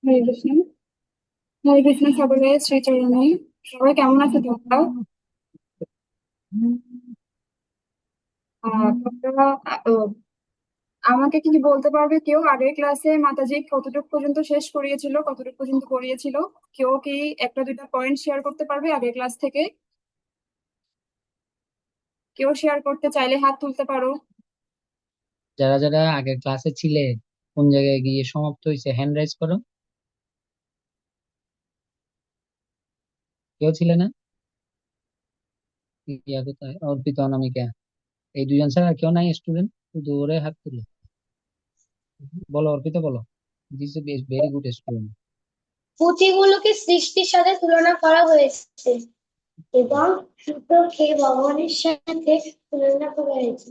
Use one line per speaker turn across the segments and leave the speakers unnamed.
হরে কৃষ্ণ। হরে কৃষ্ণ সকলের শ্রীচরণে। সবাই কেমন আছে তোমরা? তোমরা আমাকে কি বলতে পারবে কেউ আগের ক্লাসে মাতাজি কতটুকু পর্যন্ত শেষ করিয়েছিল, কতটুকু পর্যন্ত করিয়েছিল? কেউ কি একটা দুইটা পয়েন্ট শেয়ার করতে পারবে আগের ক্লাস থেকে? কেউ শেয়ার করতে চাইলে হাত তুলতে পারো।
যারা যারা আগের ক্লাসে ছিলে কোন জায়গায় গিয়ে সমাপ্ত হয়েছে হ্যান্ড রাইজ করো। কেউ ছিলে না? ইয়া কোথায়? অর্পিত, অনামিকা, এই দুজন ছাড়া আর কেউ নাই স্টুডেন্ট? শুধু ওরে হাত তুলে বলো, অর্পিত বলো। This is very good student.
পুঁথিগুলোকে সৃষ্টির সাথে তুলনা করা হয়েছে এবং সূত্রকে ভগবানের সাথে তুলনা করা হয়েছে।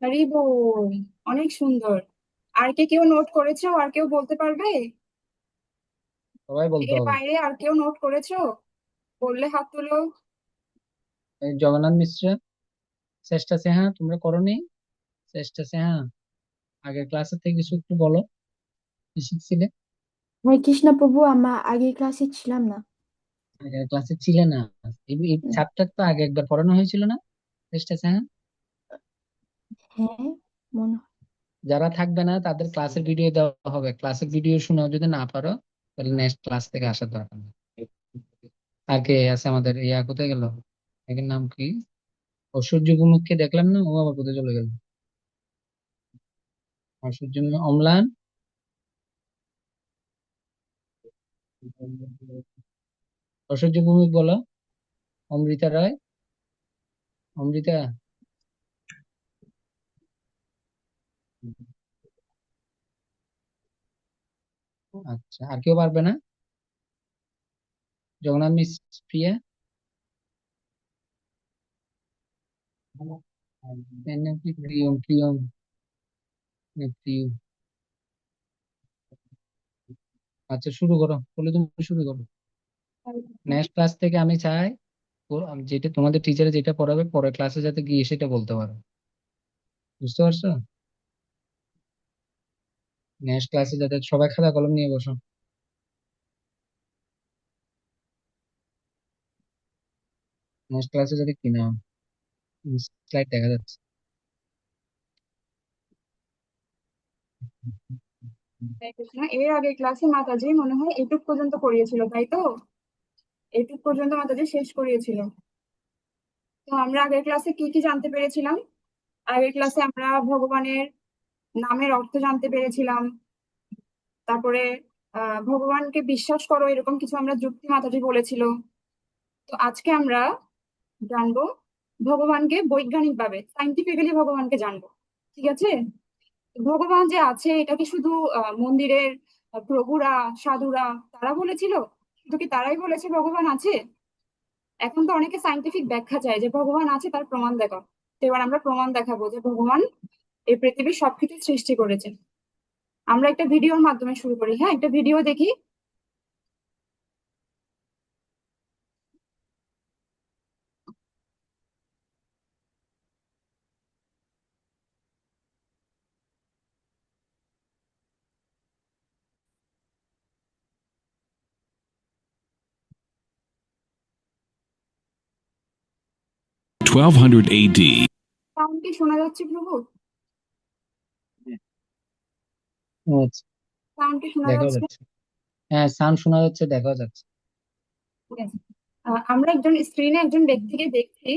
হরি বল। অনেক সুন্দর। আর কে কেউ নোট করেছো? আর কেউ বলতে পারবে?
সবাই বলতে
এর
হবে।
বাইরে আর কেউ নোট করেছো? বললে হাত তুলো।
এই জগন্নাথ মিশ্র, চেষ্টা সে, হ্যাঁ তোমরা করোনি? চেষ্টা সে, হ্যাঁ আগের ক্লাসের থেকে কিছু একটু বলো, কি শিখছিলে?
হরে কৃষ্ণ প্রভু, আমরা আগের ক্লাসে ছিলাম না।
আগের ক্লাসে ছিলে না? এই চ্যাপ্টার তো আগে একবার পড়ানো হয়েছিল না? চেষ্টা সে, হ্যাঁ।
হ্যাঁ, মনে হয়।
যারা থাকবে না তাদের ক্লাসের ভিডিও দেওয়া হবে, ক্লাসের ভিডিও শুনেও যদি না পারো তাহলে নেক্সট ক্লাস থেকে আসার দরকার নেই। আর কে আছে আমাদের? ইয়া কোথায় গেল? এর নাম কি? ঐশ্বর্য ভৌমিককে দেখলাম না, ও আবার কোথায় চলে গেল? ঐশ্বর্য অম্লান, ঐশ্বর্য ভৌমিক বলো। অমৃতা রায়, অমৃতা। আচ্ছা, আর কেউ পারবে না? জগন্নাথ মিস প্রিয়া, এর নাম কি? প্রিয়ম, প্রিয়ম না প্রিয়? আচ্ছা শুরু করো, বলে তুমি শুরু করো। নেক্সট ক্লাস থেকে আমি চাই যেটা তোমাদের টিচারে যেটা পড়াবে পরের ক্লাসে যাতে গিয়ে সেটা বলতে পারো। বুঝতে পারছো? নেক্সট ক্লাসে যাতে সবাই খাতা কলম নিয়ে বসো। নেক্সট ক্লাসে যাতে কি না স্লাইড দেখা যাচ্ছে।
হরে কৃষ্ণ। এর আগে ক্লাসে মাতাজি মনে হয় এটুক পর্যন্ত করিয়েছিল, তাই তো? এটুক পর্যন্ত মাতাজি শেষ করিয়েছিল। তো আমরা আগের ক্লাসে কি কি জানতে পেরেছিলাম? আগের ক্লাসে আমরা ভগবানের নামের অর্থ জানতে পেরেছিলাম। তারপরে ভগবানকে বিশ্বাস করো এরকম কিছু আমরা যুক্তি মাতাজি বলেছিল। তো আজকে আমরা জানবো ভগবানকে বৈজ্ঞানিক ভাবে, সাইন্টিফিক্যালি ভগবানকে জানবো। ঠিক আছে? ভগবান যে আছে এটা কি শুধু মন্দিরের প্রভুরা, সাধুরা তারা বলেছিল? শুধু কি তারাই বলেছে ভগবান আছে? এখন তো অনেকে সাইন্টিফিক ব্যাখ্যা চায় যে ভগবান আছে, তার প্রমাণ দেখাও। তো এবার আমরা প্রমাণ দেখাবো যে ভগবান এই পৃথিবীর সবকিছু সৃষ্টি করেছেন। আমরা একটা ভিডিওর মাধ্যমে শুরু করি। হ্যাঁ, একটা ভিডিও দেখি।
1200 AD.
সাউন্ড কি শোনা যাচ্ছে প্রভু?
আচ্ছা,
সাউন্ড কি শোনা
দেখা
যাচ্ছে?
যাচ্ছে। হ্যাঁ সাউন্ড শোনা যাচ্ছে, দেখা যাচ্ছে।
ঠিক আছে। আমরা একজন স্ক্রিনে একজন ব্যক্তিকে দেখছি।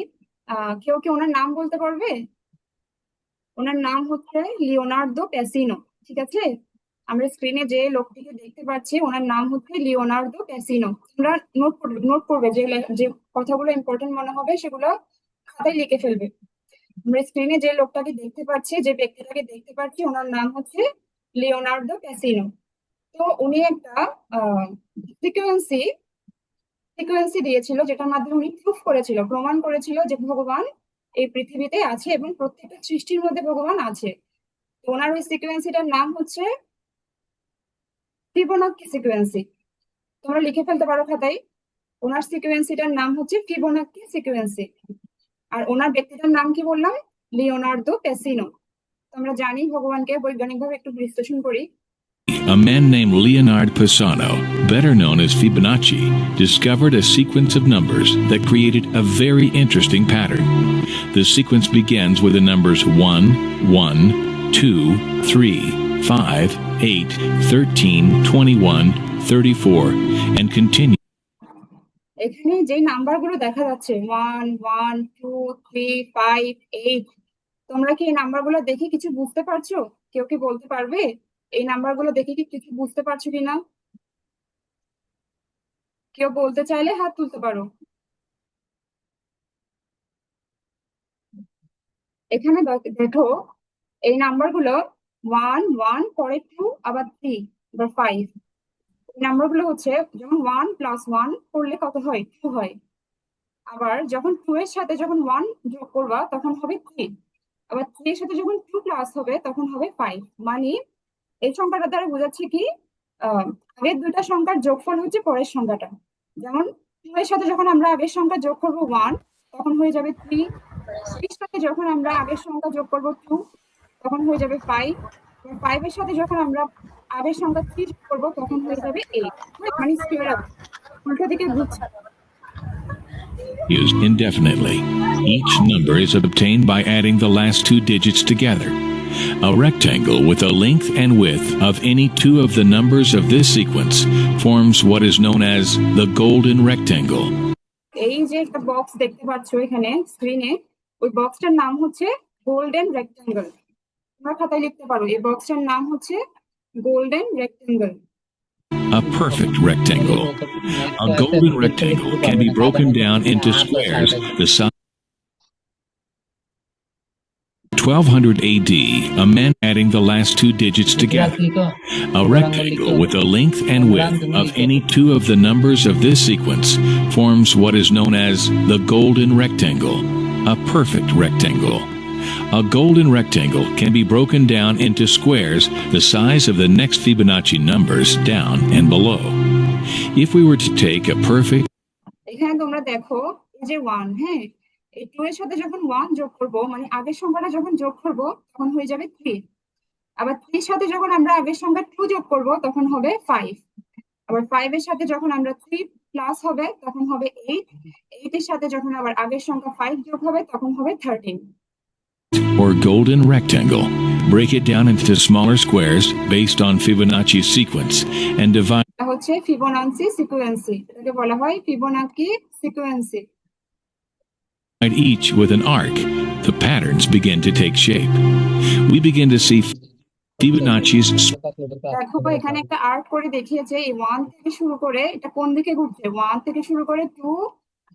কেউ কি ওনার নাম বলতে পারবে? ওনার নাম হচ্ছে লিওনার্দো প্যাসিনো। ঠিক আছে? আমরা স্ক্রিনে যে লোকটিকে দেখতে পাচ্ছি ওনার নাম হচ্ছে লিওনার্দো প্যাসিনো। তোমরা নোট করবে যে যে কথাগুলো ইম্পর্টেন্ট মনে হবে সেগুলো খাতায় লিখে ফেলবে। আমরা স্ক্রিনে যে লোকটাকে দেখতে পাচ্ছি, যে ব্যক্তিটাকে দেখতে পাচ্ছি, ওনার নাম হচ্ছে লিওনার্দো প্যাসিনো। তো উনি একটা সিকোয়েন্সি সিকোয়েন্সি দিয়েছিল যেটার মাধ্যমে উনি প্রুফ করেছিল, প্রমাণ করেছিল যে ভগবান এই পৃথিবীতে আছে এবং প্রত্যেকটা সৃষ্টির মধ্যে ভগবান আছে। তো ওনার ওই সিকোয়েন্সিটার নাম হচ্ছে ফিবোনাক্কি সিকোয়েন্সি। তোমরা লিখে ফেলতে পারো খাতায়। ওনার সিকোয়েন্সিটার নাম হচ্ছে ফিবোনাক্কি সিকোয়েন্সি। আর ওনার ব্যক্তিটার নাম কি বললাম? লিওনার্দো পেসিনো। তো আমরা জানি ভগবানকে বৈজ্ঞানিক ভাবে একটু বিশ্লেষণ করি।
A man named Leonard Pisano, better known as Fibonacci, discovered a sequence of numbers that created a very interesting pattern. The sequence begins with the numbers 1, 1, 2, 3, 5, 8, 13, 21, 34, and continues.
এখানে যে নাম্বারগুলো দেখা যাচ্ছে 1, 1, 2, 3, 5, 8, তোমরা কি এই নাম্বারগুলো দেখে কিছু বুঝতে পারছো? কেউ কি বলতে পারবে এই নাম্বারগুলো দেখে কি কিছু বুঝতে পারছো কিনা? কেউ বলতে চাইলে হাত তুলতে পারো। এখানে দেখো এই নাম্বারগুলো 1, 1 পরে 2 আবার 3 আবার 5। এই নাম্বারগুলো হচ্ছে যখন 1 + 1 করলে কত হয়? 2 হয়। আবার যখন 2 এর সাথে যখন 1 যোগ করবা তখন হবে 3। আবার 3 এর সাথে যখন 2 প্লাস হবে তখন হবে 5। মানে এই সংখ্যাটা দ্বারা বোঝাচ্ছে কি আগের দুইটা সংখ্যার যোগফল হচ্ছে পরের সংখ্যাটা। যেমন 2 এর সাথে যখন আমরা আগের সংখ্যা যোগ করব 1 তখন হয়ে যাবে 3। 3 এর সাথে যখন আমরা আগের সংখ্যা যোগ করব 2 তখন হয়ে যাবে 5। 5 এর সাথে যখন আমরা আগের সংখ্যা 3 যোগ করব তখন হয়ে যাবে 8। মানে স্কোয়ার উল্টো দিকে ঘুরছে।
Used indefinitely. Each number is obtained by adding the last two digits together. A rectangle with a length and width of any two of the numbers of this sequence forms what is known as the golden rectangle.
এই যে একটা box দেখতে পাচ্ছ এখানে স্ক্রিনে, ওই বক্সটার নাম হচ্ছে গোল্ডেন রেক্টেঙ্গল। তোমরা খাতায় লিখতে পারো এই বক্সটার নাম হচ্ছে golden rectangle.
A perfect rectangle. A golden rectangle can be broken down into squares the size. 1200 AD, a man adding the last two digits together. A rectangle with a length and width of any two of the numbers of this sequence forms what is known as the golden rectangle, a perfect rectangle. A golden rectangle can be broken down into squares the size of the next Fibonacci numbers down and below. If we were to take a perfect
এখানে তোমরা দেখো এই যে 1, হ্যাঁ, এই 2 এর সাথে যখন 1 যোগ করব মানে আগের সংখ্যাটা যখন যোগ করব তখন হয়ে যাবে 3। আবার 3 এর সাথে যখন আমরা আগের সংখ্যা 2 যোগ করব তখন হবে 5। আবার 5 এর সাথে যখন আমরা 3 প্লাস হবে তখন হবে 8। 8 এর সাথে যখন আবার আগের সংখ্যা 5 যোগ হবে তখন হবে 13।
or golden rectangle, break it down into smaller squares based on Fibonacci's sequence and divide
এটা হচ্ছে ফিবোনাচি সিকোয়েন্সি, এটাকে বলা হয় Fibonacci সিকোয়েন্সি।
each with an arc. The patterns begin to take shape. We begin to see Fibonacci's
দেখো এখানে একটা art করে দেখিয়েছে, এই 1 থেকে শুরু করে এটা কোন দিকে ঘুরছে, 1 থেকে শুরু করে 2,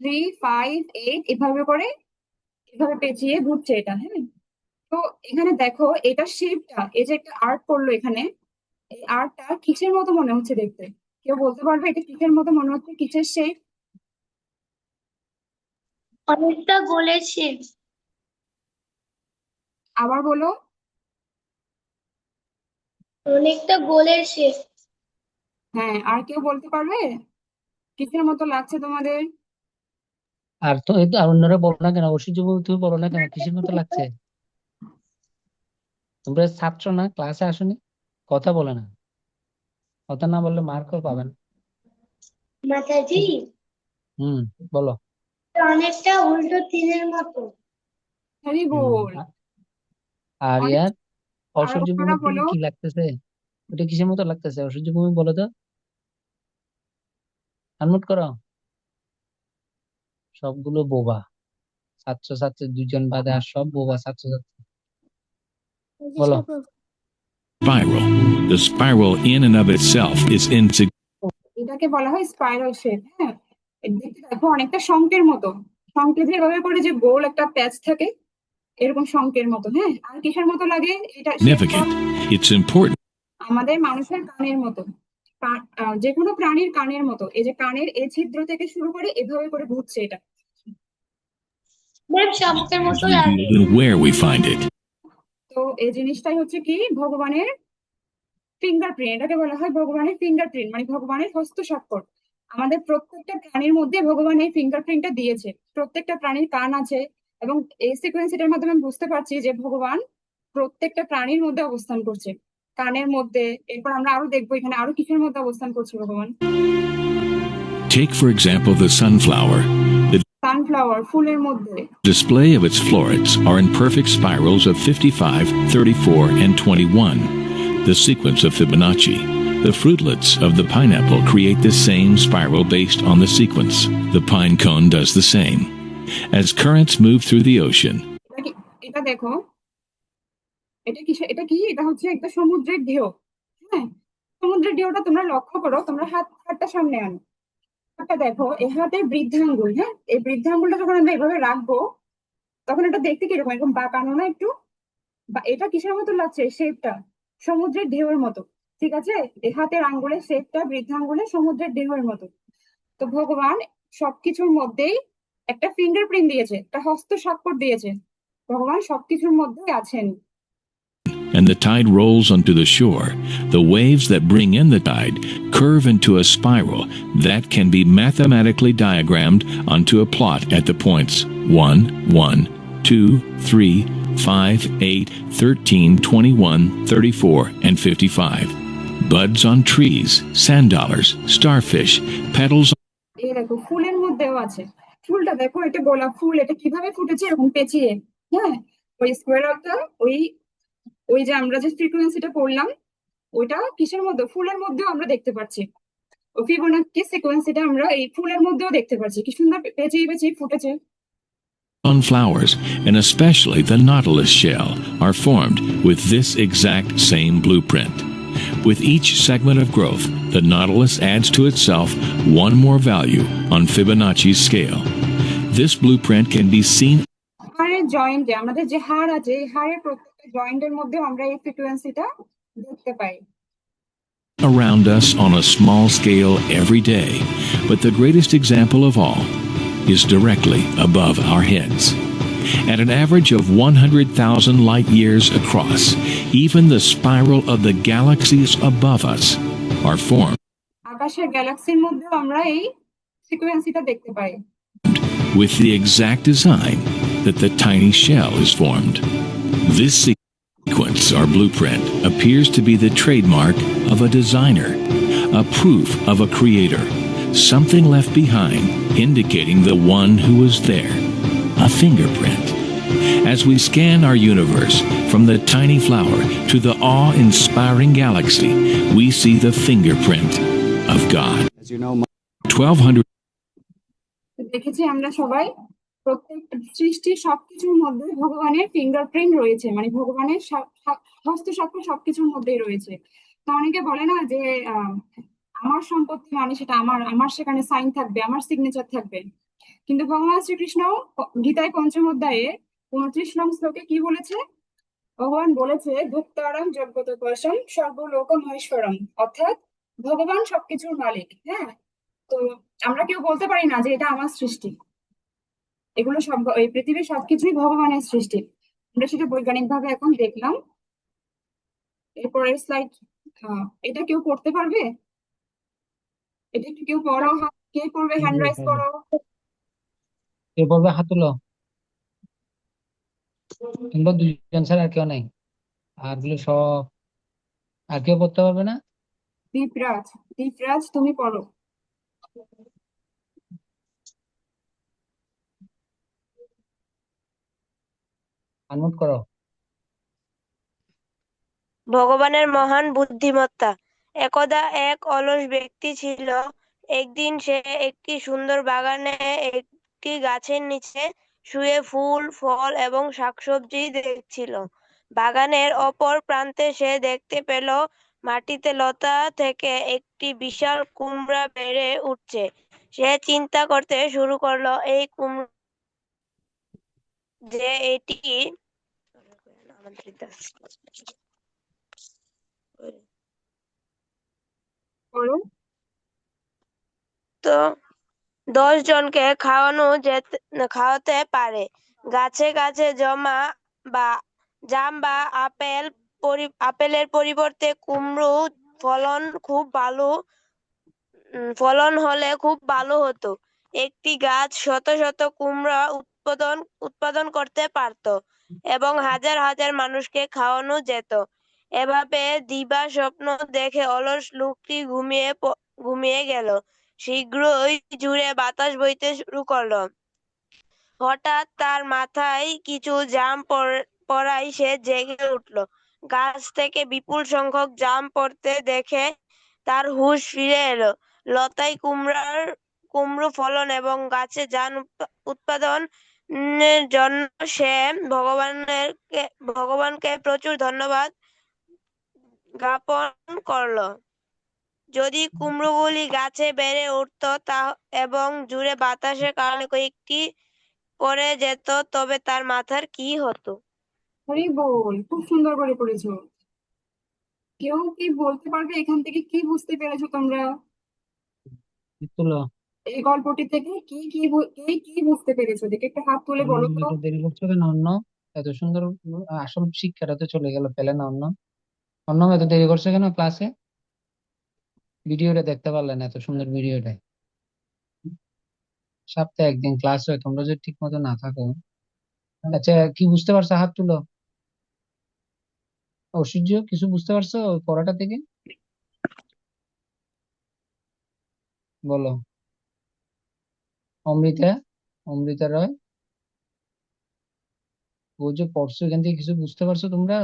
3, 5, 8 এভাবে পেঁচিয়ে ঘুরছে এটা, হ্যাঁ। তো এখানে দেখো এটা শেপটা, এই যে একটা আর্ট করলো এখানে, এই আর্টটা কিসের মতো মনে হচ্ছে দেখতে? কেউ বলতে পারবে এটা কিসের মতো মনে হচ্ছে, কিসের শেপ?
অনেকটা গোলের শেপ।
আবার বলো।
অনেকটা গোলের শেপ।
হ্যাঁ, আর কেউ বলতে পারবে কিসের মতো লাগছে তোমাদের?
আর তো এই তো আর অন্যরা বলো না কেন, ঐশ্বর্য তুমি বলো না কেন কিসের মতো লাগছে? তোমরা ছাত্র না, ক্লাসে আসোনি, কথা বলে না, কথা না বললে মার্কও পাবেন।
মাতাজি
বলো।
অনেকটা উল্টো তীরের মতো।
Very good.
আর
অনেক-
ইয়ার
আর
ঐশ্বর্য
অন্যরা
ভূমি
বলো।
কি লাগতেছে? ওটা কিসের মতো লাগতেছে? ঐশ্বর্য ভূমি বলো তো, আনমিউট করো। সবগুলো বোবা ছাত্রছাত্রী, দুজন বাদে আর সব বোবা ছাত্রছাত্রী। বলো।
spiral. The spiral in and of itself is insignificant.
এটাকে বলা হয় স্পাইরাল শেপ, হ্যাঁ। দেখতে দেখো অনেকটা শঙ্কের মতো, শঙ্কে যেভাবে করে যে গোল একটা প্যাচ থাকে এরকম শঙ্কের মতো, হ্যাঁ। আর কিসের মতো লাগে এটা?
It's important.
আমাদের মানুষের কানের মতো, যে কোনো প্রাণীর কানের মতো। এই যে কানের এই ছিদ্র থেকে শুরু করে এভাবে করে ঘুরছে এটা।
ম্যাম শঙ্কের মতো লাগে।
Revealed in where we find it.
তো এই জিনিসটাই হচ্ছে কি ভগবানের ফিঙ্গারপ্রিন্ট, এটাকে বলা হয় ভগবানের ফিঙ্গারপ্রিন্ট, মানে ভগবানের হস্তস্বাক্ষর। আমাদের প্রত্যেকটা প্রাণীর মধ্যে ভগবান এই ফিঙ্গারপ্রিন্টটা দিয়েছে। প্রত্যেকটা প্রাণীর কান আছে, এবং এই সিকোয়েন্সিটার মাধ্যমে আমি বুঝতে পারছি যে ভগবান প্রত্যেকটা প্রাণীর মধ্যে অবস্থান করছে। কানের মধ্যে, এরপর আমরা আরো দেখবো এখানে আরো কিসের মধ্যে অবস্থান করছে ভগবান।
Take, for example, the sunflower. The
sunflower ফুলের মধ্যে
display of its florets are in perfect spirals of 55, 34, and 21, the sequence of Fibonacci. The fruitlets of the pineapple create the same spiral based on the sequence. The pine cone does the same. As currents move through the ocean,
এটা কি, এটা দেখো, এটা কি এটা হচ্ছে একটা সমুদ্রের ঢেউ। হ্যাঁ, সমুদ্রের ঢেউটা তোমরা লক্ষ্য করো, তোমরা হাতটা সামনে আনো, হাতটা দেখো, এই হাতে বৃদ্ধাঙ্গুল। হ্যাঁ, এই বৃদ্ধাঙ্গুলটা যখন আমরা এভাবে রাখবো তখন এটা দেখতে কিরকম, এরকম বাঁকানো না একটু, বা এটা কিসের মতো লাগছে শেপটা, সমুদ্রের ঢেউয়ের মতো। ঠিক আছে, এই হাতের আঙ্গুলের শেপটা বৃদ্ধাঙ্গুলের সমুদ্রের ঢেউয়ের মতো। তো ভগবান সবকিছুর মধ্যেই একটা ফিঙ্গারপ্রিন্ট দিয়েছে, একটা হস্ত স্বাক্ষর দিয়েছে, ভগবান সবকিছুর মধ্যেই আছেন।
and the tide rolls onto the shore, the waves that bring in the tide curve into a spiral that can be mathematically diagrammed onto a plot at the points 1, 1, 2, 3, 5, 8, 13, 21, 34, and 55. Buds on trees, sand dollars, starfish, petals
এই দেখো ফুলের মধ্যেও আছে, ফুলটা দেখো, এটা গোলাপ ফুল, এটা কিভাবে ফুটেছে এরকম পেঁচিয়ে। হ্যাঁ, ওই স্কোয়ারটা, ওই ওই যে আমরা যে ফ্রিকোয়েন্সিটা পড়লাম ওইটা কিসের মধ্যে, ফুলের মধ্যেও আমরা দেখতে পাচ্ছি। ও ফিবোনাক্সি সিকোয়েন্সিটা আমরা এই ফুলের মধ্যেও দেখতে পাচ্ছি, কি সুন্দর পেঁচিয়ে পেঁচিয়ে ফুটেছে।
on flowers, and especially the nautilus shell, are formed with this exact same blueprint. With each segment of growth, the nautilus adds to itself one more value on Fibonacci's scale. This blueprint can be seen
হাড়ের জয়েন্টে, আমাদের যে হাড় আছে এই হাড়ের প্রত্যেকটা জয়েন্টের মধ্যে আমরা এই ফ্রিকোয়েন্সিটা দেখতে পাই।
around us on a small scale every day, but the greatest example of all is directly above our heads. At an average of 100,000 light years across, even the spiral of the galaxies above us are formed
আকাশের গ্যালাক্সির মধ্যেও আমরা এই ফ্রিকোয়েন্সিটা দেখতে পাই।
with the exact design that the tiny shell is formed. This sequence or blueprint appears to be the trademark of a designer, a proof of a creator, something left behind indicating the one who was there, a fingerprint. As we scan our universe from the tiny flower to the awe-inspiring galaxy, we see the fingerprint of God.
As you know,
1200
দেখেছি আমরা সবাই, প্রত্যেক সৃষ্টির সবকিছুর মধ্যে ভগবানের fingerprint রয়েছে, মানে ভগবানের হস্তস্বাক্ষর সবকিছুর মধ্যেই রয়েছে। তো অনেকে বলে না যে আমার সম্পত্তি মানে সেটা আমার আমার সেখানে সাইন থাকবে, আমার সিগনেচার থাকবে। কিন্তু ভগবান শ্রীকৃষ্ণ গীতায় পঞ্চম অধ্যায়ে 29 নং শ্লোকে কি বলেছে, ভগবান বলেছে ভোক্তারাম জগত পয়সম সর্বলোক মহেশ্বরম, অর্থাৎ ভগবান সবকিছুর মালিক। হ্যাঁ, তো আমরা কেউ বলতে পারি না যে এটা আমার সৃষ্টি, এগুলো সব এই পৃথিবীর সবকিছুই ভগবানের সৃষ্টি। আমরা সেটা বৈজ্ঞানিক ভাবে এখন দেখলাম। এরপরের স্লাইড, এটা কেউ করতে পারবে? এটা একটু কেউ পড়ো, কে করবে, হ্যান্ড রাইজ করো।
কে পড়বে হাত তুলো, কিংবা দুজন ছাড়া আর কেউ নাই, আর গুলো সব, আর কেউ পড়তে পারবে না?
দীপরাজ, দীপরাজ তুমি পড়ো।
আনমিউট করো।
ভগবানের মহান বুদ্ধিমত্তা। একদা এক অলস ব্যক্তি ছিল। একদিন সে একটি সুন্দর বাগানে একটি গাছের নিচে শুয়ে ফুল, ফল এবং শাকসবজি দেখছিল। বাগানের অপর প্রান্তে সে দেখতে পেল মাটিতে লতা থেকে একটি বিশাল কুমড়া বেড়ে উঠছে। সে চিন্তা করতে শুরু করলো এই কুমড়া যে এটি
পড়ো।
তো 10 জনকে খাওয়াতে পারে। গাছে গাছে জমা বা জাম বা আপেলের পরিবর্তে কুমড়ো ফলন হলে খুব ভালো হতো। একটি গাছ শত শত কুমড়া উৎপাদন করতে পারত এবং হাজার হাজার মানুষকে খাওয়ানো যেত। এভাবে দিবা স্বপ্ন দেখে অলস লোকটি ঘুমিয়ে গেল। শীঘ্রই জুড়ে বাতাস বইতে শুরু করলো। হঠাৎ তার মাথায় কিছু পড়ায় সে জেগে উঠলো। গাছ থেকে বিপুল সংখ্যক জাম পড়তে দেখে তার হুঁশ ফিরে এলো। লতায় কুমড়ো ফলন এবং গাছে জাম উৎপাদন জন্য সে ভগবানকে প্রচুর ধন্যবাদ জ্ঞাপন করলো। যদি কুমড়োগুলি গাছে বেড়ে উঠতো এবং জুড়ে বাতাসের কারণে কয়েকটি পড়ে যেত, তবে তার মাথার কি হতো?
হরি বল, খুব সুন্দর করে পড়েছো। কেউ কি বলতে পারবে এখান থেকে কি বুঝতে পেরেছো তোমরা?
তুলো।
এই গল্পটি থেকে কে কি বুঝতে পেরেছো দেখে একটা হাত তুলে বলো তো।
একটু দেরি করছো কেন অন্য? এত সুন্দর আসল শিক্ষাটা তো চলে গেল, পেলে না অন্য? অন্য এত দেরি করছো কেন ক্লাসে? ভিডিওটা দেখতে পারলে না, এত সুন্দর ভিডিওটা? সপ্তাহে একদিন ক্লাস হয়, তোমরা যদি ঠিক মতো না থাকো। আচ্ছা, কি বুঝতে পারছো? হাত তুলো। ঐশ্বর্য, কিছু বুঝতে পারছো ওই পড়াটা থেকে? বলো। অমৃতা, অমৃতা রয়, ও যে পড়ছো এখান থেকে কিছু বুঝতে পারছো তোমরা?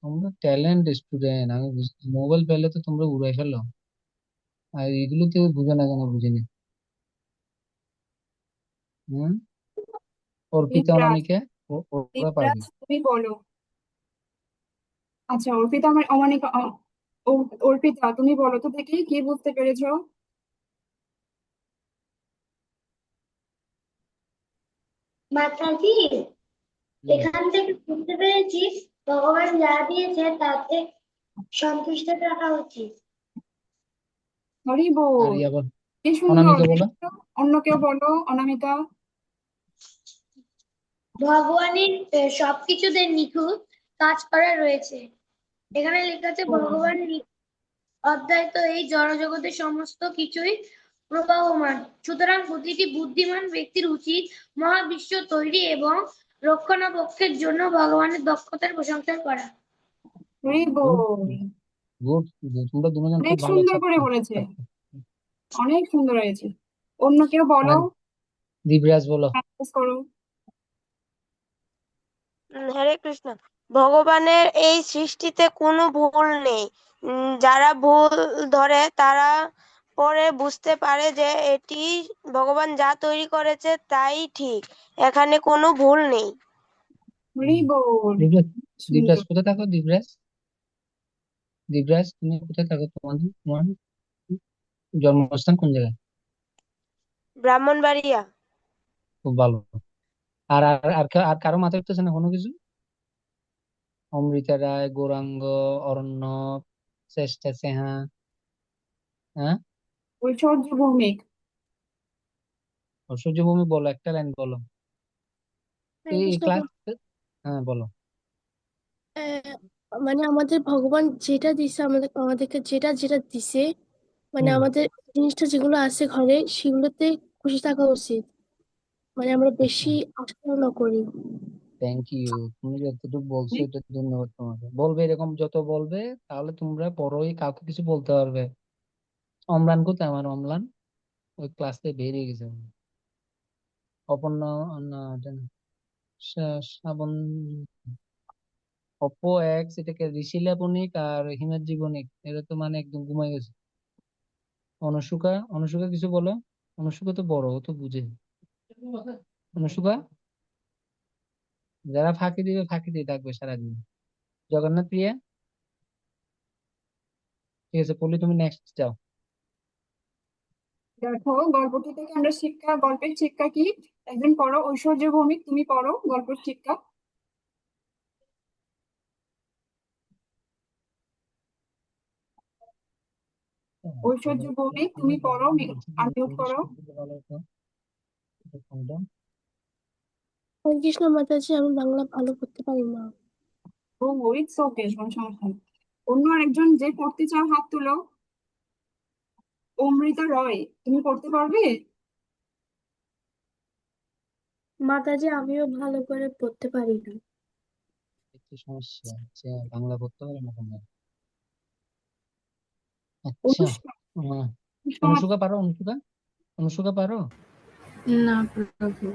তোমরা ট্যালেন্ট স্টুডেন্ট, আমি বুঝছি। মোবাইল পেলে তো তোমরা উড়াই ফেলো, আর এগুলো কেউ বুঝে না কেন? বুঝিনি। হম। অর্পিতা,
দেবরাজ,
অনামিকা, ওরা
দেবরাজ
পারবে।
তুমি বলো। আচ্ছা, অর্পিতা আমার অমানিকা অর্পিতা তুমি বলো তো দেখি কি বুঝতে পেরেছো।
মাতাজি,
হুম।
এখান থেকে বুঝতে পেরেছি ভগবান যা দিয়েছে তাতে সন্তুষ্ট থাকা উচিত।
হরি
আর
বল,
ইয়া বল,
কি সুন্দর
অনামিকা বলো।
দেখি তো। অন্য কেউ বলো, অনামিকা।
ভগবানের সবকিছুতে নিখুঁত কাজ করা রয়েছে। এখানে লেখা আছে ভগবান অধ্যায় তো এই জড়জগতের সমস্ত কিছুই প্রবাহমান। সুতরাং প্রতিটি বুদ্ধিমান ব্যক্তির উচিত মহাবিশ্ব তৈরি এবং রক্ষণাবেক্ষণের জন্য ভগবানের দক্ষতার প্রশংসা করা।
হরি
গুড,
বল,
গুড। তোমরা দুজন
অনেক
খুব ভালো
সুন্দর করে
ছাত্র।
বলেছে, অনেক সুন্দর হয়েছে। অন্য কেউ বলো,
আর দিবরাজ বলো।
প্র্যাকটিস করো।
হরে কৃষ্ণ। ভগবানের এই সৃষ্টিতে কোনো ভুল নেই। যারা ভুল ধরে তারা পরে বুঝতে পারে যে এটি ভগবান যা তৈরি করেছে তাই ঠিক। এখানে কোনো ভুল নেই।
হরি বল,
দিবরাজ, দিবরাজ
সুন্দর।
কোথায় থাকো? দিবরাজ, দিবরাজ তুমি কোথায় থাকো? তোমার তোমার জন্মস্থান কোন জায়গায়?
ব্রাহ্মণবাড়িয়া।
খুব ভালো। আর কারো মাথায় উঠতেছে না কোনো কিছু? অমৃতা রায়, গৌরাঙ্গ, অরণ্যক, চেষ্টা সেহা, হ্যাঁ?
ঐশ্বর্য ভৌমিক।
ঐশ্বর্য ভূমি বলো, একটা লাইন বলো।
হরে
এই
কৃষ্ণ
ক্লাস,
প্রভু।
হ্যাঁ বলো।
মানে আমাদের ভগবান যেটা দিছে, আমাদেরকে যেটা যেটা দিছে, মানে
হুম।
আমাদের জিনিসটা যেগুলো আছে ঘরে সেগুলোতে খুশি থাকা উচিত। মানে আমরা
আচ্ছা,
বেশি আশা না করি।
Thank you. তুমি যতটুকু বলছো এটা ধন্যবাদ তোমাকে। বলবে এরকম যত বলবে, তাহলে তোমরা পরই কাউকে কিছু বলতে পারবে। অম্লান কোথায়? আমার অম্লান ওই ক্লাস থেকে বেরিয়ে গেছে। অপর্ণা, না এটা না। শ্রাবণ, অপো এক্স, এটাকে ঋষিলা বণিক আর হিমাদ্রি বণিক, এরা তো মানে একদম ঘুমাই গেছে। অনুষ্কা, অনুষ্কা কিছু বলো। অনুষ্কা তো বড়, ও তো বুঝে। অনুষ্কা, যারা ফাঁকি দিবে ফাঁকি দিয়ে থাকবে সারাদিন। জগন্নাথ প্রিয়া, ঠিক আছে পল্লী, তুমি নেক্সট যাও।
দেখো, গল্পটি থেকে আমরা গল্পের শিক্ষা কি? একজন পড়ো, ঐশ্বর্য ভৌমিক তুমি পড়ো গল্পের শিক্ষা। ঐশ্বর্য ভৌমিক তুমি পড়ো, আনমিউট করো।
হরে কৃষ্ণ মাতাজি, আমি বাংলা ভালো করতে পারি না।
ও, ইটস ওকে, কোনো সমস্যা নেই। অন্য আরেকজন যে পড়তে চাও হাত তুলো। অমৃতা রয়, তুমি পড়তে পারবে?
মাতাজি, আমিও ভালো করে পড়তে পারি না।
কি সমস্যা হচ্ছে, বাংলা পড়তে পারে না তোমরা? আচ্ছা,
অনুষ্কা
আহ,
অনুষ্কা
অনুষ্কা পারো? অনুষ্কা পারো?
না প্রভু।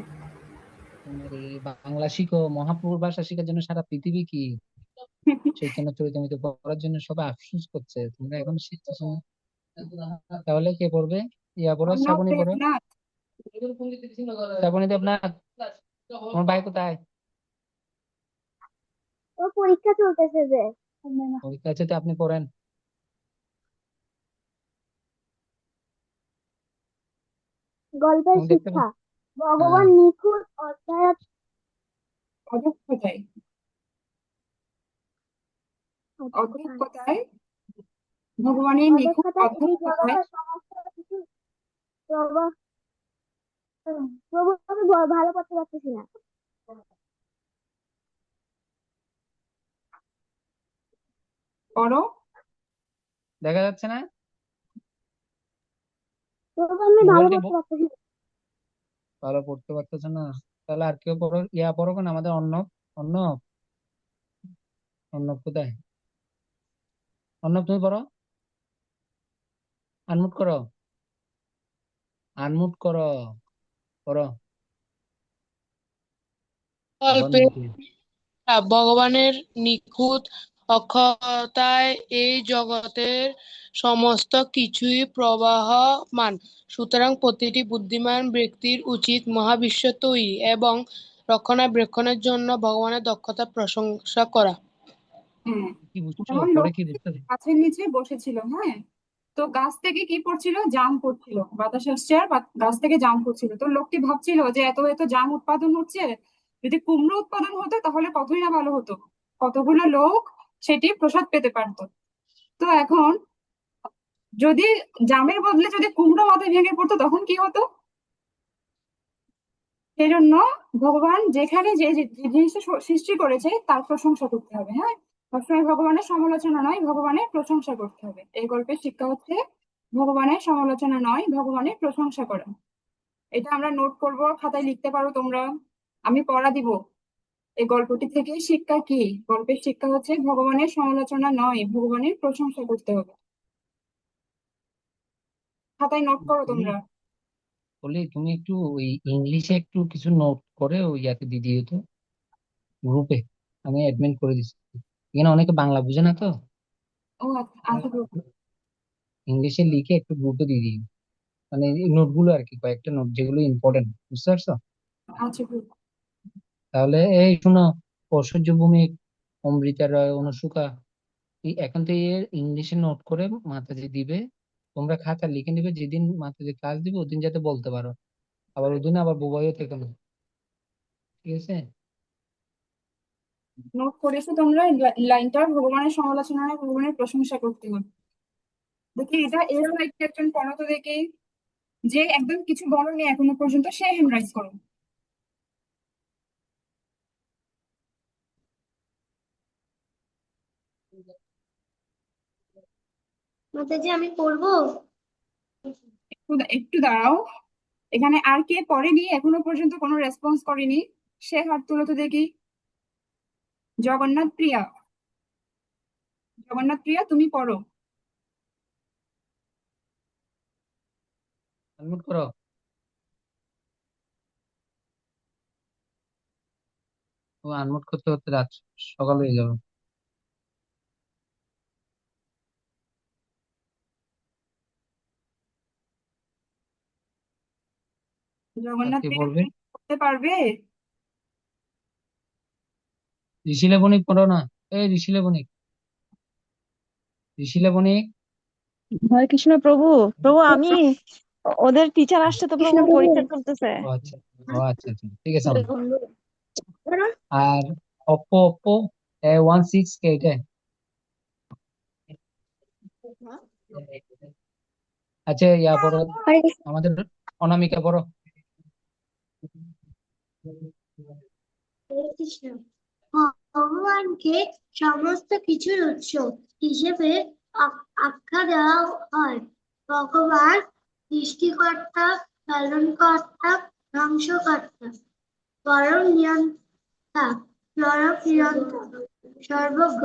তোমার এই বাংলা শিখো, মহাপুরুষ ভাষা শেখার জন্য সারা পৃথিবী কি চৈতন্য চরিতামৃত পড়ার জন্য সবাই আফসোস করছে, তোমরা এখন শিখতেছো না। তাহলে কে পড়বে? ইয়া পড়ো,
অর্ণব
শ্রাবণী পড়ো।
দেবনাথ।
শ্রাবণী দেবনাথ, তোমার ভাই কোথায়?
ওর পরীক্ষা চলতেছে যে।
পরীক্ষা আছে তো আপনি পড়েন।
গল্পের
তুমি দেখতে
শিক্ষা,
হ্যাঁ,
ভগবান নিখুঁত অধ্যায়
অদক্ষতায় অদক্ষতায় ভগবানের নিখুঁত
অদক্ষতায় এই
অদক্ষতায়
জগতের সমস্ত কিছু প্রভা- প্রভু আমি ভালো করতে পারতেছি না।
পড়ো।
দেখা যাচ্ছে না?
প্রভু আমি ভালো
মোবাইলটি
করতে পারতেছি না।
ভালো পড়তে পারতেছো না? তাহলে আর কেউ পড়ো, ইয়া পড়ো কেন, আমাদের অন্য অন্য অন্য কোথায়? অন্য তুমি পড়ো, আনমুট করো, আনমুট করো, পড়ো। আবার
গল্পে
মুটে।
ভগবানের নিখুঁত অক্ষতায় এই জগতের সমস্ত কিছুই প্রবাহমান। সুতরাং প্রতিটি বুদ্ধিমান ব্যক্তির উচিত মহাবিশ্ব তৈরি এবং রক্ষণাবেক্ষণের জন্য ভগবানের দক্ষতার প্রশংসা করা।
হ্যাঁ,
কি বুঝছো?
যেমন
পরে কি
লোকটি
বুঝতে
গাছের নিচে বসেছিল, হ্যাঁ, তো গাছ থেকে কি পড়ছিল, জাম পড়ছিল, বাতাস আসছে আর গাছ থেকে জাম পড়ছিল। তো লোকটি ভাবছিল যে এত এত জাম উৎপাদন হচ্ছে, যদি কুমড়ো উৎপাদন হতো তাহলে কতই না ভালো হতো, কতগুলো লোক সেটি প্রসাদ পেতে পারতো। তো এখন যদি জামের বদলে যদি কুমড়ো মাথায় ভেঙে পড়তো তখন কি হতো? সেই জন্য ভগবান যেখানে যে যে যে জিনিসটা সৃষ্টি করেছে তার প্রশংসা করতে হবে, হ্যাঁ, সবসময় ভগবানের সমালোচনা নয়, ভগবানের প্রশংসা করতে হবে। এই গল্পের শিক্ষা হচ্ছে ভগবানের সমালোচনা নয়, ভগবানের প্রশংসা করা। এটা আমরা নোট করব, খাতায় লিখতে পারো তোমরা, আমি পড়া দিব। এই গল্পটি থেকে শিক্ষা কি? গল্পের শিক্ষা হচ্ছে ভগবানের সমালোচনা নয়, ভগবানের প্রশংসা করতে হবে। খাতায় নোট করো
বলি
তোমরা।
বলি তুমি একটু ওই ইংলিশে একটু কিছু নোট করে ওই ইয়াতে দিয়ে দিও তো, গ্রুপে। আমি অ্যাডমিন করে দিচ্ছি, এখানে অনেকে বাংলা বুঝে না তো।
ও আচ্ছা আচ্ছা গো,
ইংলিশে লিখে একটু গ্রুপে দিয়ে দিও, মানে এই নোটগুলো আর কি, কয়েকটা নোট যেগুলো ইম্পর্টেন্ট, বুঝতে পারছো?
আচ্ছা গো।
তাহলে এই শুনো, ঐশ্বর্য ভৌমিক, অমৃতা রয়, অনুষ্কা, এই এখন তো এর ইংলিশে নোট করে মাতাজি দিবে, তোমরা খাতা লিখে নিবে, যেদিন মাতাজি ক্লাস দিবে ওদিন যাতে বলতে পারো, আবার ওদিন আবার বোবাইও থেকে না, ঠিক আছে?
নোট করেছো তোমরা? লাইনটা ভগবানের সমালোচনা নয়, ভগবানের প্রশংসা করতে হবে। দেখি এটা এর লাইকটা একজন পড়ো তো দেখি, যে একদম কিছু বলনি এখনো পর্যন্ত সে হ্যান্ড রাইজ করো।
মাতাজি আমি পড়বো।
একটু একটু দাঁড়াও, এখানে আর কে পড়েনি এখনো পর্যন্ত কোনো রেসপন্স করেনি? সে হাত তুলো তো দেখি। জগন্নাথ প্রিয়া, জগন্নাথ প্রিয়া তুমি পড়ো।
আনমিউট করো। ও আনমিউট করতে করতে রাত সকাল হয়ে যাবে। আর
জগন্নাথ
কে
প্রিয়া
পড়বে?
তুমি পড়তে পারবে?
ঋষিলা বণিক পড়ো না। এই ঋষিলা বণিক, ঋষিলা বণিক।
হরে কৃষ্ণ প্রভু। প্রভু আমি ওদের টিচার আসছে তো প্রভু, পরীক্ষা চলতেছে।
ও আচ্ছা, ও আচ্ছা আচ্ছা, ঠিক আছে আমার। আর ওপ্পো ওপ্পো A16 কে এটা? আচ্ছা ইয়া পড়ো, আমাদের অনামিকা পড়ো।
হরে কৃষ্ণ। ভগবানকে সমস্ত কিছুর উৎস হিসেবে আখ্যা দেওয়া হয়। ভগবান সৃষ্টিকর্তা, পালনকর্তা, ধ্বংসকর্তা, পরম নিয়ন্তা, পরম নিয়ন্তা, সর্বজ্ঞ,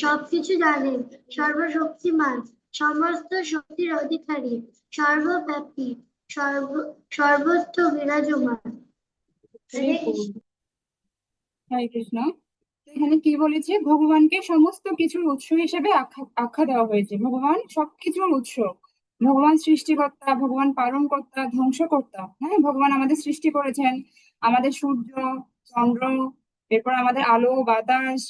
সবকিছু জানেন, সর্বশক্তিমান, সমস্ত শক্তির অধিকারী, সর্বব্যাপী, সর্বত্র বিরাজমান। হরে কৃষ্ণ।
হরে কৃষ্ণ। তো এখানে কি বলেছে, ভগবানকে সমস্ত কিছুর উৎস হিসেবে আখ্যা দেওয়া হয়েছে। ভগবান সবকিছুর উৎস, ভগবান সৃষ্টিকর্তা, ভগবান পালনকর্তা, ধ্বংসকর্তা। হ্যাঁ, ভগবান আমাদের সৃষ্টি করেছেন, আমাদের সূর্য, চন্দ্র, এরপর আমাদের আলো বাতাস,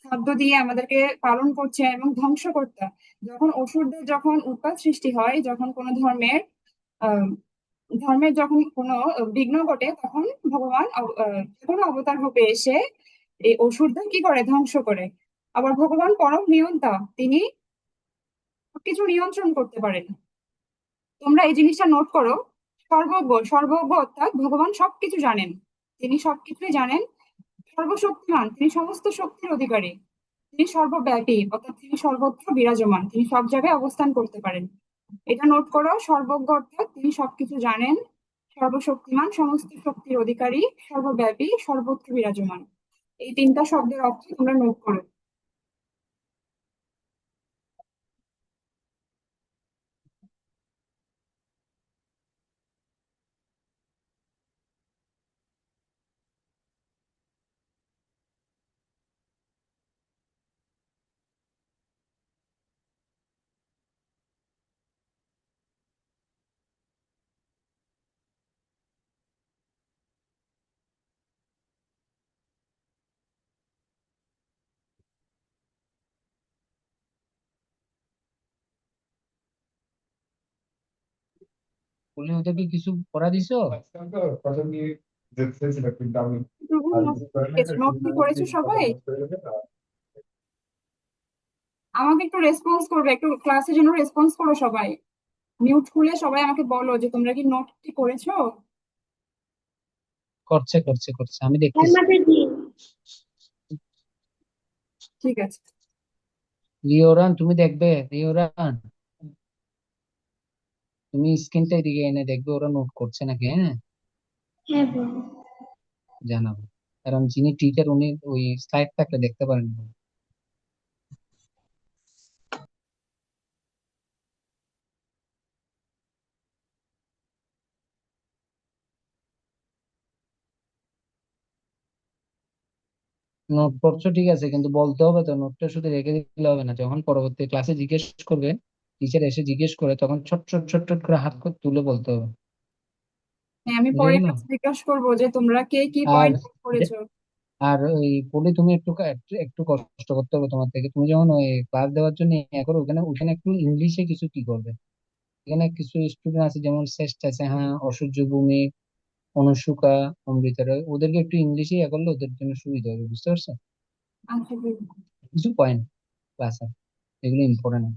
খাদ্য দিয়ে আমাদেরকে পালন করছে এবং ধ্বংসকর্তা। যখন অসুরদের যখন উৎপাত সৃষ্টি হয়, যখন কোনো আহ ধর্মের যখন কোনো বিঘ্ন ঘটে, তখন ভগবান যে কোনো অবতার রূপে এসে এই অসুরদের কি করে, ধ্বংস করে। আবার ভগবান পরম নিয়ন্তা, তিনি সবকিছু নিয়ন্ত্রণ করতে পারেন। তোমরা এই জিনিসটা নোট করো, সর্বজ্ঞ, সর্বজ্ঞ অর্থাৎ ভগবান সবকিছু জানেন, তিনি সবকিছুই জানেন। সর্বশক্তিমান, তিনি সমস্ত শক্তির অধিকারী। তিনি সর্বব্যাপী অর্থাৎ তিনি সর্বত্র বিরাজমান, তিনি সব জায়গায় অবস্থান করতে পারেন। এটা নোট করো, সর্বজ্ঞ অর্থাৎ তিনি সবকিছু জানেন, সর্বশক্তিমান, সমস্ত শক্তির অধিকারী, সর্বব্যাপী, সর্বত্র বিরাজমান। এই তিনটা শব্দের অর্থ তোমরা নোট করো।
বলে ওদেরকে কিছু পড়া দিছো?
নোট কি করেছো সবাই? আমাকে একটু রেসপন্স করবে, একটু ক্লাসে যেন রেসপন্স করো সবাই। মিউট খুলে সবাই আমাকে বলো যে তোমরা কি নোট কি করেছো।
করছে করছে করছে, আমি
হ্যাঁ
দেখতেছি।
মাতাজি।
ঠিক আছে।
রিওরান, তুমি দেখবে? রিওরান, তুমি স্ক্রিনটা এদিকে এনে দেখবে ওরা নোট করছে নাকি। হ্যাঁ,
হ্যাঁ বাবা।
জানাবো, কারণ যিনি টিচার উনি ওই স্লাইড থাকলে দেখতে পারেন না। নোট করছো ঠিক আছে, কিন্তু বলতে হবে তো, নোটটা শুধু রেখে দিলে হবে না। যখন পরবর্তী ক্লাসে জিজ্ঞেস করবে, টিচার এসে জিজ্ঞেস করে, তখন ছোট ছোট ছোট ছোট করে হাত করে তুলে বলতে হবে।
হ্যাঁ, আমি
বুঝে
পরে
গেল?
ক্লাসে জিজ্ঞাসা করবো যে তোমরা কে কি
আর
পয়েন্ট করেছো।
আর ওই পড়ে তুমি একটু একটু একটু কষ্ট করতে হবে তোমার থেকে। তুমি যখন ওই ক্লাস দেওয়ার জন্য ইয়ে করো, ওখানে ওখানে একটু ইংলিশে কিছু কি করবে। এখানে কিছু স্টুডেন্ট আছে যেমন শ্রেষ্ঠ আছে, হ্যাঁ, অসূর্য ভূমি, অনুশুকা, অমৃতারা, ওদেরকে একটু ইংলিশে ইয়ে করলে ওদের জন্য সুবিধা হবে, বুঝতে পারছো?
আচ্ছা,
কিছু পয়েন্ট ক্লাসে, এগুলো ইম্পর্টেন্ট।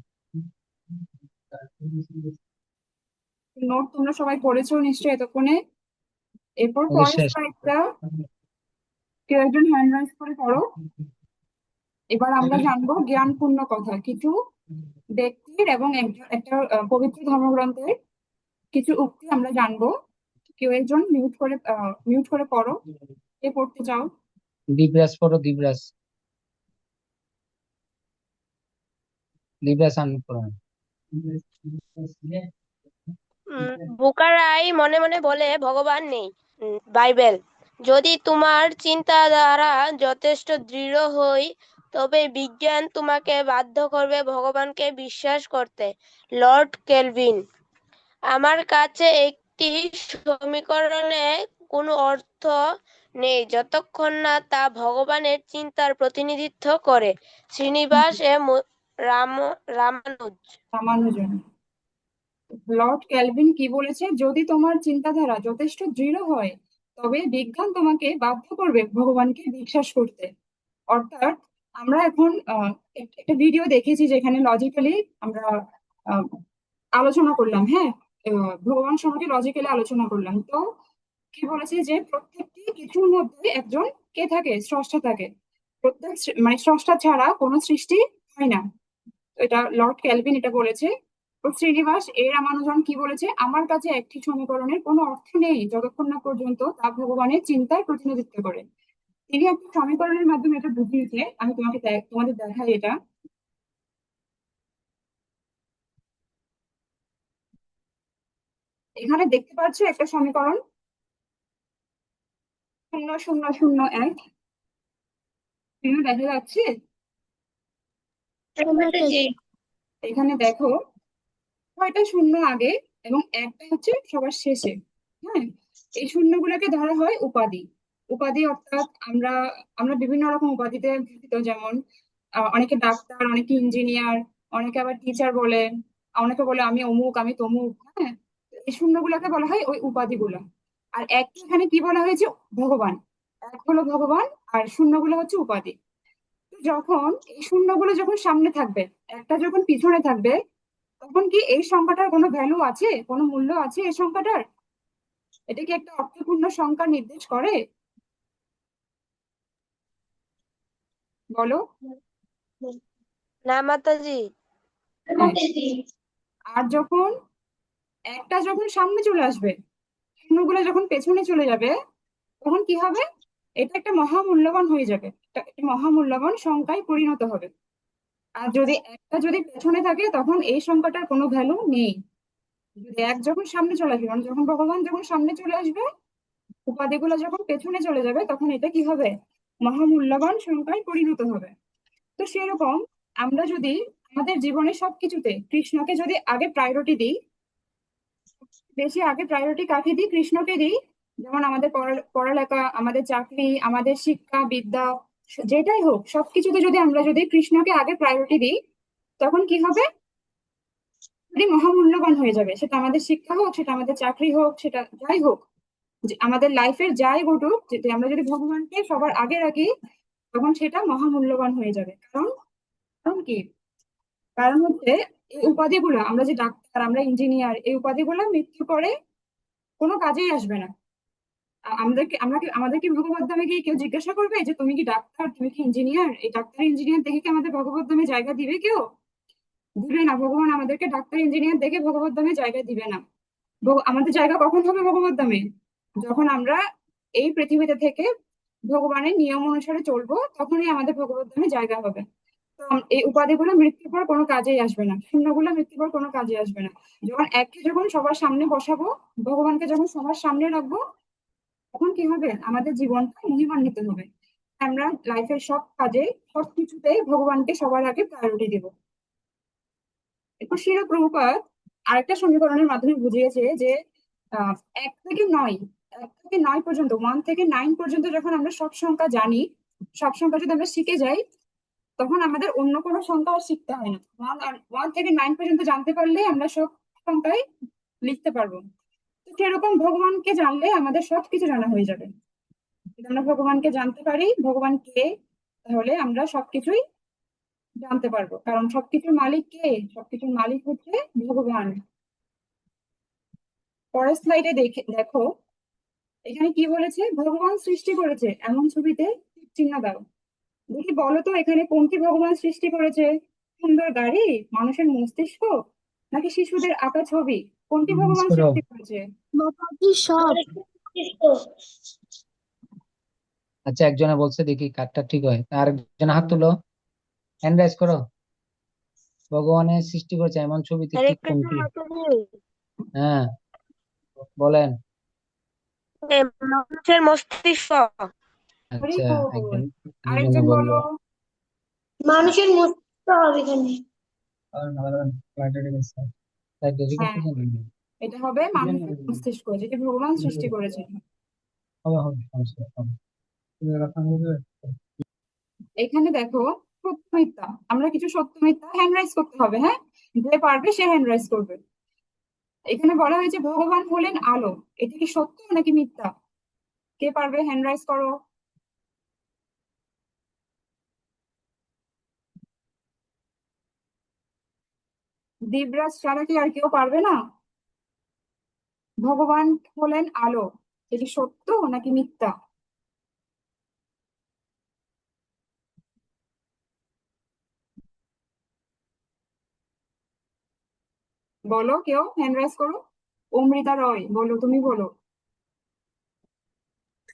নোট তোমরা সবাই করেছো নিশ্চয়ই এতক্ষণে। এরপর
ওদের
পরের
শেষ।
স্লাইডটা কেউ একজন হ্যান্ড রাইজ করে করো। এবার আমরা জানবো জ্ঞানপূর্ণ কথা, কিছু ব্যক্তির এবং একটা পবিত্র ধর্মগ্রন্থের কিছু উক্তি আমরা জানবো। কেউ একজন মিউট করে পড়ো, কে পড়তে চাও।
দিবরাজ পড়ো, দিবরাজ, দিবরাজ আনমিউট করো।
বুকারাই মনে মনে বলে, ভগবান নেই। বাইবেল, যদি তোমার চিন্তাধারা যথেষ্ট দৃঢ় হয় তবে বিজ্ঞান তোমাকে বাধ্য করবে ভগবানকে বিশ্বাস করতে। লর্ড কেলভিন, আমার কাছে একটি সমীকরণে কোনো অর্থ নেই যতক্ষণ না তা ভগবানের চিন্তার প্রতিনিধিত্ব করে। শ্রীনিবাস রামানুজ।
রামানুজন। লর্ড ক্যালভিন কি বলেছে, যদি তোমার চিন্তাধারা যথেষ্ট দৃঢ় হয় তবে বিজ্ঞান তোমাকে বাধ্য করবে ভগবানকে বিশ্বাস করতে। অর্থাৎ আমরা এখন একটা ভিডিও দেখেছি যেখানে লজিক্যালি আমরা আহ, আলোচনা করলাম। হ্যাঁ, ভগবান সম্পর্কে লজিক্যালি আলোচনা করলাম। তো কি বলেছে যে প্রত্যেকটি কিছুর মধ্যে একজন কে থাকে, স্রষ্টা থাকে। মানে স্রষ্টা ছাড়া কোনো সৃষ্টি হয় না। তো এটা লর্ড ক্যালভিন এটা বলেছে। তো শ্রীনিবাস রামানুজন কি বলেছে, আমার কাছে একটি সমীকরণের কোনো অর্থ নেই যতক্ষণ না পর্যন্ত তা ভগবানের চিন্তার প্রতিনিধিত্ব করে। তিনি একটা সমীকরণের মাধ্যমে এটা বুঝিয়েছে। আমি তোমাদের দেখাই এটা। এখানে দেখতে পাচ্ছ একটা সমীকরণ 0 0 0 1। দেখা যাচ্ছে?
মাতাজি
এখানে দেখো ছয়টা শূন্য আগে এবং একটা হচ্ছে সবার শেষে। হ্যাঁ, এই শূন্যগুলোকে ধরা হয় উপাধি। উপাধি অর্থাৎ আমরা আমরা বিভিন্ন রকম উপাধিতে ভূষিত, যেমন অনেকে ডাক্তার, অনেকে ইঞ্জিনিয়ার, অনেকে আবার টিচার বলেন, অনেকে বলে আমি অমুক, আমি তমুক। হ্যাঁ, এই শূন্যগুলোকে বলা হয় ওই উপাধিগুলো। আর এক এখানে কি বলা হয়েছে? ভগবান। এক হলো ভগবান আর শূন্যগুলো হচ্ছে উপাধি। তো যখন এই শূন্যগুলো যখন সামনে থাকবে, একটা যখন পিছনে থাকবে, তখন কি এই সংখ্যাটার কোনো ভ্যালু আছে, কোনো মূল্য আছে এই সংখ্যাটার? এটা কি একটা অর্থপূর্ণ সংখ্যা নির্দেশ করে? বলো।
না মাতাজি।
হ্যাঁ,
মাতাজি
আর যখন একটা যখন সামনে চলে আসবে, শূন্যগুলো যখন পেছনে চলে যাবে, তখন কি হবে? এটা একটা মহামূল্যবান হয়ে যাবে, একটা মহামূল্যবান সংখ্যায় পরিণত হবে। আর যদি একটা যদি পেছনে থাকে, তখন এই সংখ্যাটার কোনো ভ্যালু নেই। যদি এক যখন সামনে চলে আসবে, মানে যখন ভগবান যখন সামনে চলে আসবে, উপাধিগুলো যখন পেছনে চলে যাবে, তখন এটা কি হবে? মহামূল্যবান সংখ্যায় পরিণত হবে। তো সেরকম আমরা যদি আমাদের জীবনের সবকিছুতে কৃষ্ণকে যদি আগে প্রায়োরিটি দিই, বেশি আগে প্রায়োরিটি কাকে দিই? কৃষ্ণকে দিই। যেমন আমাদের পড়ালেখা, আমাদের চাকরি, আমাদের শিক্ষা বিদ্যা, যেটাই হোক, সবকিছুতে যদি কৃষ্ণকে আগে প্রায়োরিটি দিই, তখন কি হবে? যদি মহামূল্যবান হয়ে যাবে, সেটা আমাদের শিক্ষা হোক, সেটা আমাদের চাকরি হোক, সেটা যাই হোক, যে আমাদের লাইফের যাই ঘটুক, যদি আমরা যদি ভগবানকে সবার আগে রাখি, তখন সেটা মহামূল্যবান হয়ে যাবে। কারণ কারণ কি? কারণ হচ্ছে এই উপাধিগুলো, আমরা যে ডাক্তার, আমরা ইঞ্জিনিয়ার, এই উপাধিগুলো মৃত্যুর পরে কোনো কাজেই আসবে না। আমাদেরকে ভগবত ধামে গিয়ে কেউ জিজ্ঞাসা করবে যে তুমি কি ডাক্তার, তুমি কি ইঞ্জিনিয়ার? এই ডাক্তার ইঞ্জিনিয়ার দেখে কি আমাদের ভগবত ধামে জায়গা দিবে কেউ? দিবে না। ভগবান আমাদেরকে ডাক্তার ইঞ্জিনিয়ার দেখে ভগবত ধামে জায়গা দিবে না। আমাদের জায়গা কখন হবে ভগবত ধামে? যখন আমরা এই পৃথিবীতে থেকে ভগবানের নিয়ম অনুসারে চলবো, তখনই আমাদের ভগবত ধামে জায়গা হবে। তো এই উপাধিগুলো মৃত্যুর পর কোনো কাজেই আসবে না, শূন্যগুলো মৃত্যুর পর কোনো কাজে আসবে না। যখন সবার সামনে বসাবো, ভগবানকে যখন সবার সামনে রাখবো, তখন কি হবে? আমাদের জীবনটা মহিমান্বিত হবে। আমরা লাইফের সব কাজে, সবকিছুতে ভগবানকে সবার আগে প্রায়োরিটি দিব। এরপর শিল প্রভুপাদ আরেকটা সমীকরণের মাধ্যমে বুঝিয়েছে যে আহ 1 থেকে 9, 1 থেকে 9 পর্যন্ত, 1 থেকে 9 পর্যন্ত যখন আমরা সব সংখ্যা জানি, সব সংখ্যা যদি আমরা শিখে যাই, তখন আমাদের অন্য কোনো সংখ্যা আর শিখতে হয় না। 1 থেকে 9 পর্যন্ত জানতে পারলে আমরা সব সংখ্যাই লিখতে পারবো। তো সেরকম ভগবানকে জানলে আমাদের সবকিছু জানা হয়ে যাবে। যদি আমরা ভগবানকে জানতে পারি, ভগবান কে, তাহলে আমরা সবকিছুই জানতে পারবো। কারণ সবকিছুর মালিক কে? সবকিছুর মালিক হচ্ছে ভগবান। পরের স্লাইডে দেখো, এখানে কি বলেছে? ভগবান সৃষ্টি করেছে এমন ছবিতে টিক চিহ্ন দাও। দেখি বলো তো, এখানে কোনটি ভগবান সৃষ্টি করেছে? সুন্দর গাড়ি, মানুষের মস্তিষ্ক, নাকি শিশুদের আঁকা ছবি? কোনটি ভগবান
করো।
সৃষ্টি করেছে?
মাতাজি সব।
আচ্ছা, একজনে বলছে, দেখি কারটা ঠিক হয়। আর একজন হাত তুলো, হ্যান্ড রাইজ করো। ভগবানের সৃষ্টি করেছে এমন ছবিতে
হরে
ঠিক
কৃষ্ণ
কোনটি?
মাতাজি।
হ্যাঁ, বলেন।
মানুষের মস্তিষ্ক।
হরি
আচ্ছা,
বল।
একজন দুজনে
আরেকজন
বললো।
বলো।
মানুষের মস্তিষ্ক হবে এখানে।
হ্যাঁ, এটা হবে মানুষের মস্তিষ্ক, যেটা ভগবান সৃষ্টি করেছেন। এখানে দেখো সত্য মিথ্যা, আমরা কিছু সত্য মিথ্যা হ্যান্ড রাইজ করতে হবে। হ্যাঁ, যে পারবে সে হ্যান্ড রাইজ করবে। এখানে বলা হয়েছে ভগবান হলেন আলো, এটা কি সত্য নাকি মিথ্যা? কে পারবে? হ্যান্ড রাইজ করো। দিবরাজ ছাড়া কি আর কেউ পারবে না? ভগবান হলেন আলো, এটি সত্য নাকি মিথ্যা? বলো, কেউ হ্যান্ড রাইজ করো। অমৃতা রয়, বলো, তুমি বলো।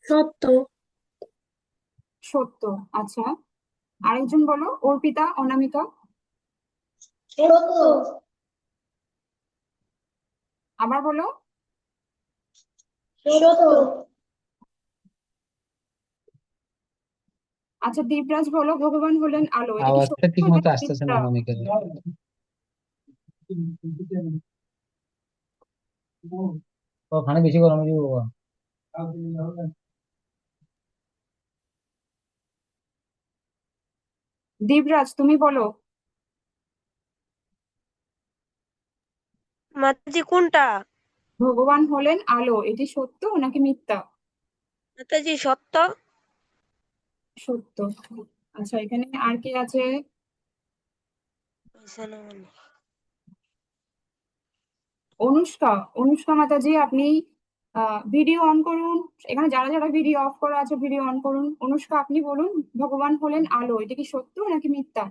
সত্য।
সত্য। আচ্ছা, আরেকজন বলো, অর্পিতা, অনামিকা।
সত্য।
আবার বলো।
সত্য।
আচ্ছা, দীপরাজ বলো, ভগবান হলেন আলো, এটা কি
আওয়াজটা
সত্য
ঠিক মতো
নাকি
আসতেছে না
মিথ্যা?
অনামিকা। ওখানে বেশি গরম হয়ে যাবে বাবা।
দীপরাজ তুমি বলো।
মাতাজি কোনটা?
ভগবান হলেন আলো, এটি সত্য নাকি মিথ্যা?
মাতাজি সত্য।
সত্য। আচ্ছা, এখানে আর কে আছে? অনুষ্কা। অনুষ্কা মাতাজি, আপনি ভিডিও অন করুন। এখানে যারা যারা ভিডিও অফ করা আছে ভিডিও অন করুন। অনুষ্কা, আপনি বলুন, ভগবান হলেন আলো, এটা কি সত্য নাকি মিথ্যা?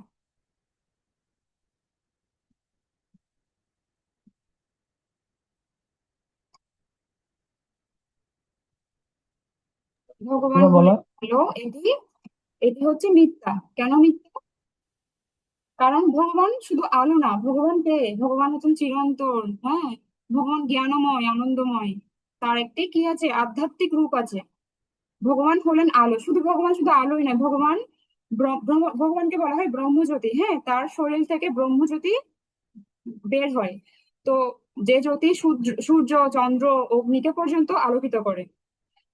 ভগবান
তোমরা বলো।
হলেন আলো, এটি এটি হচ্ছে মিথ্যা। কেন মিথ্যা? কারণ ভগবান শুধু আলো না, ভগবান কে? ভগবান হচ্ছেন চিরন্তন, হ্যাঁ। ভগবান জ্ঞানময়, আনন্দময়। তার একটি কি আছে? আধ্যাত্মিক রূপ আছে। ভগবান হলেন আলো, ভগবান শুধু আলোই নয়, ভগবান ভগবানকে বলা হয় ব্রহ্মজ্যোতি, হ্যাঁ। তার শরীর থেকে ব্রহ্মজ্যোতি বের হয়। তো যে জ্যোতি সূর্য, চন্দ্র, অগ্নিকে পর্যন্ত আলোকিত করে।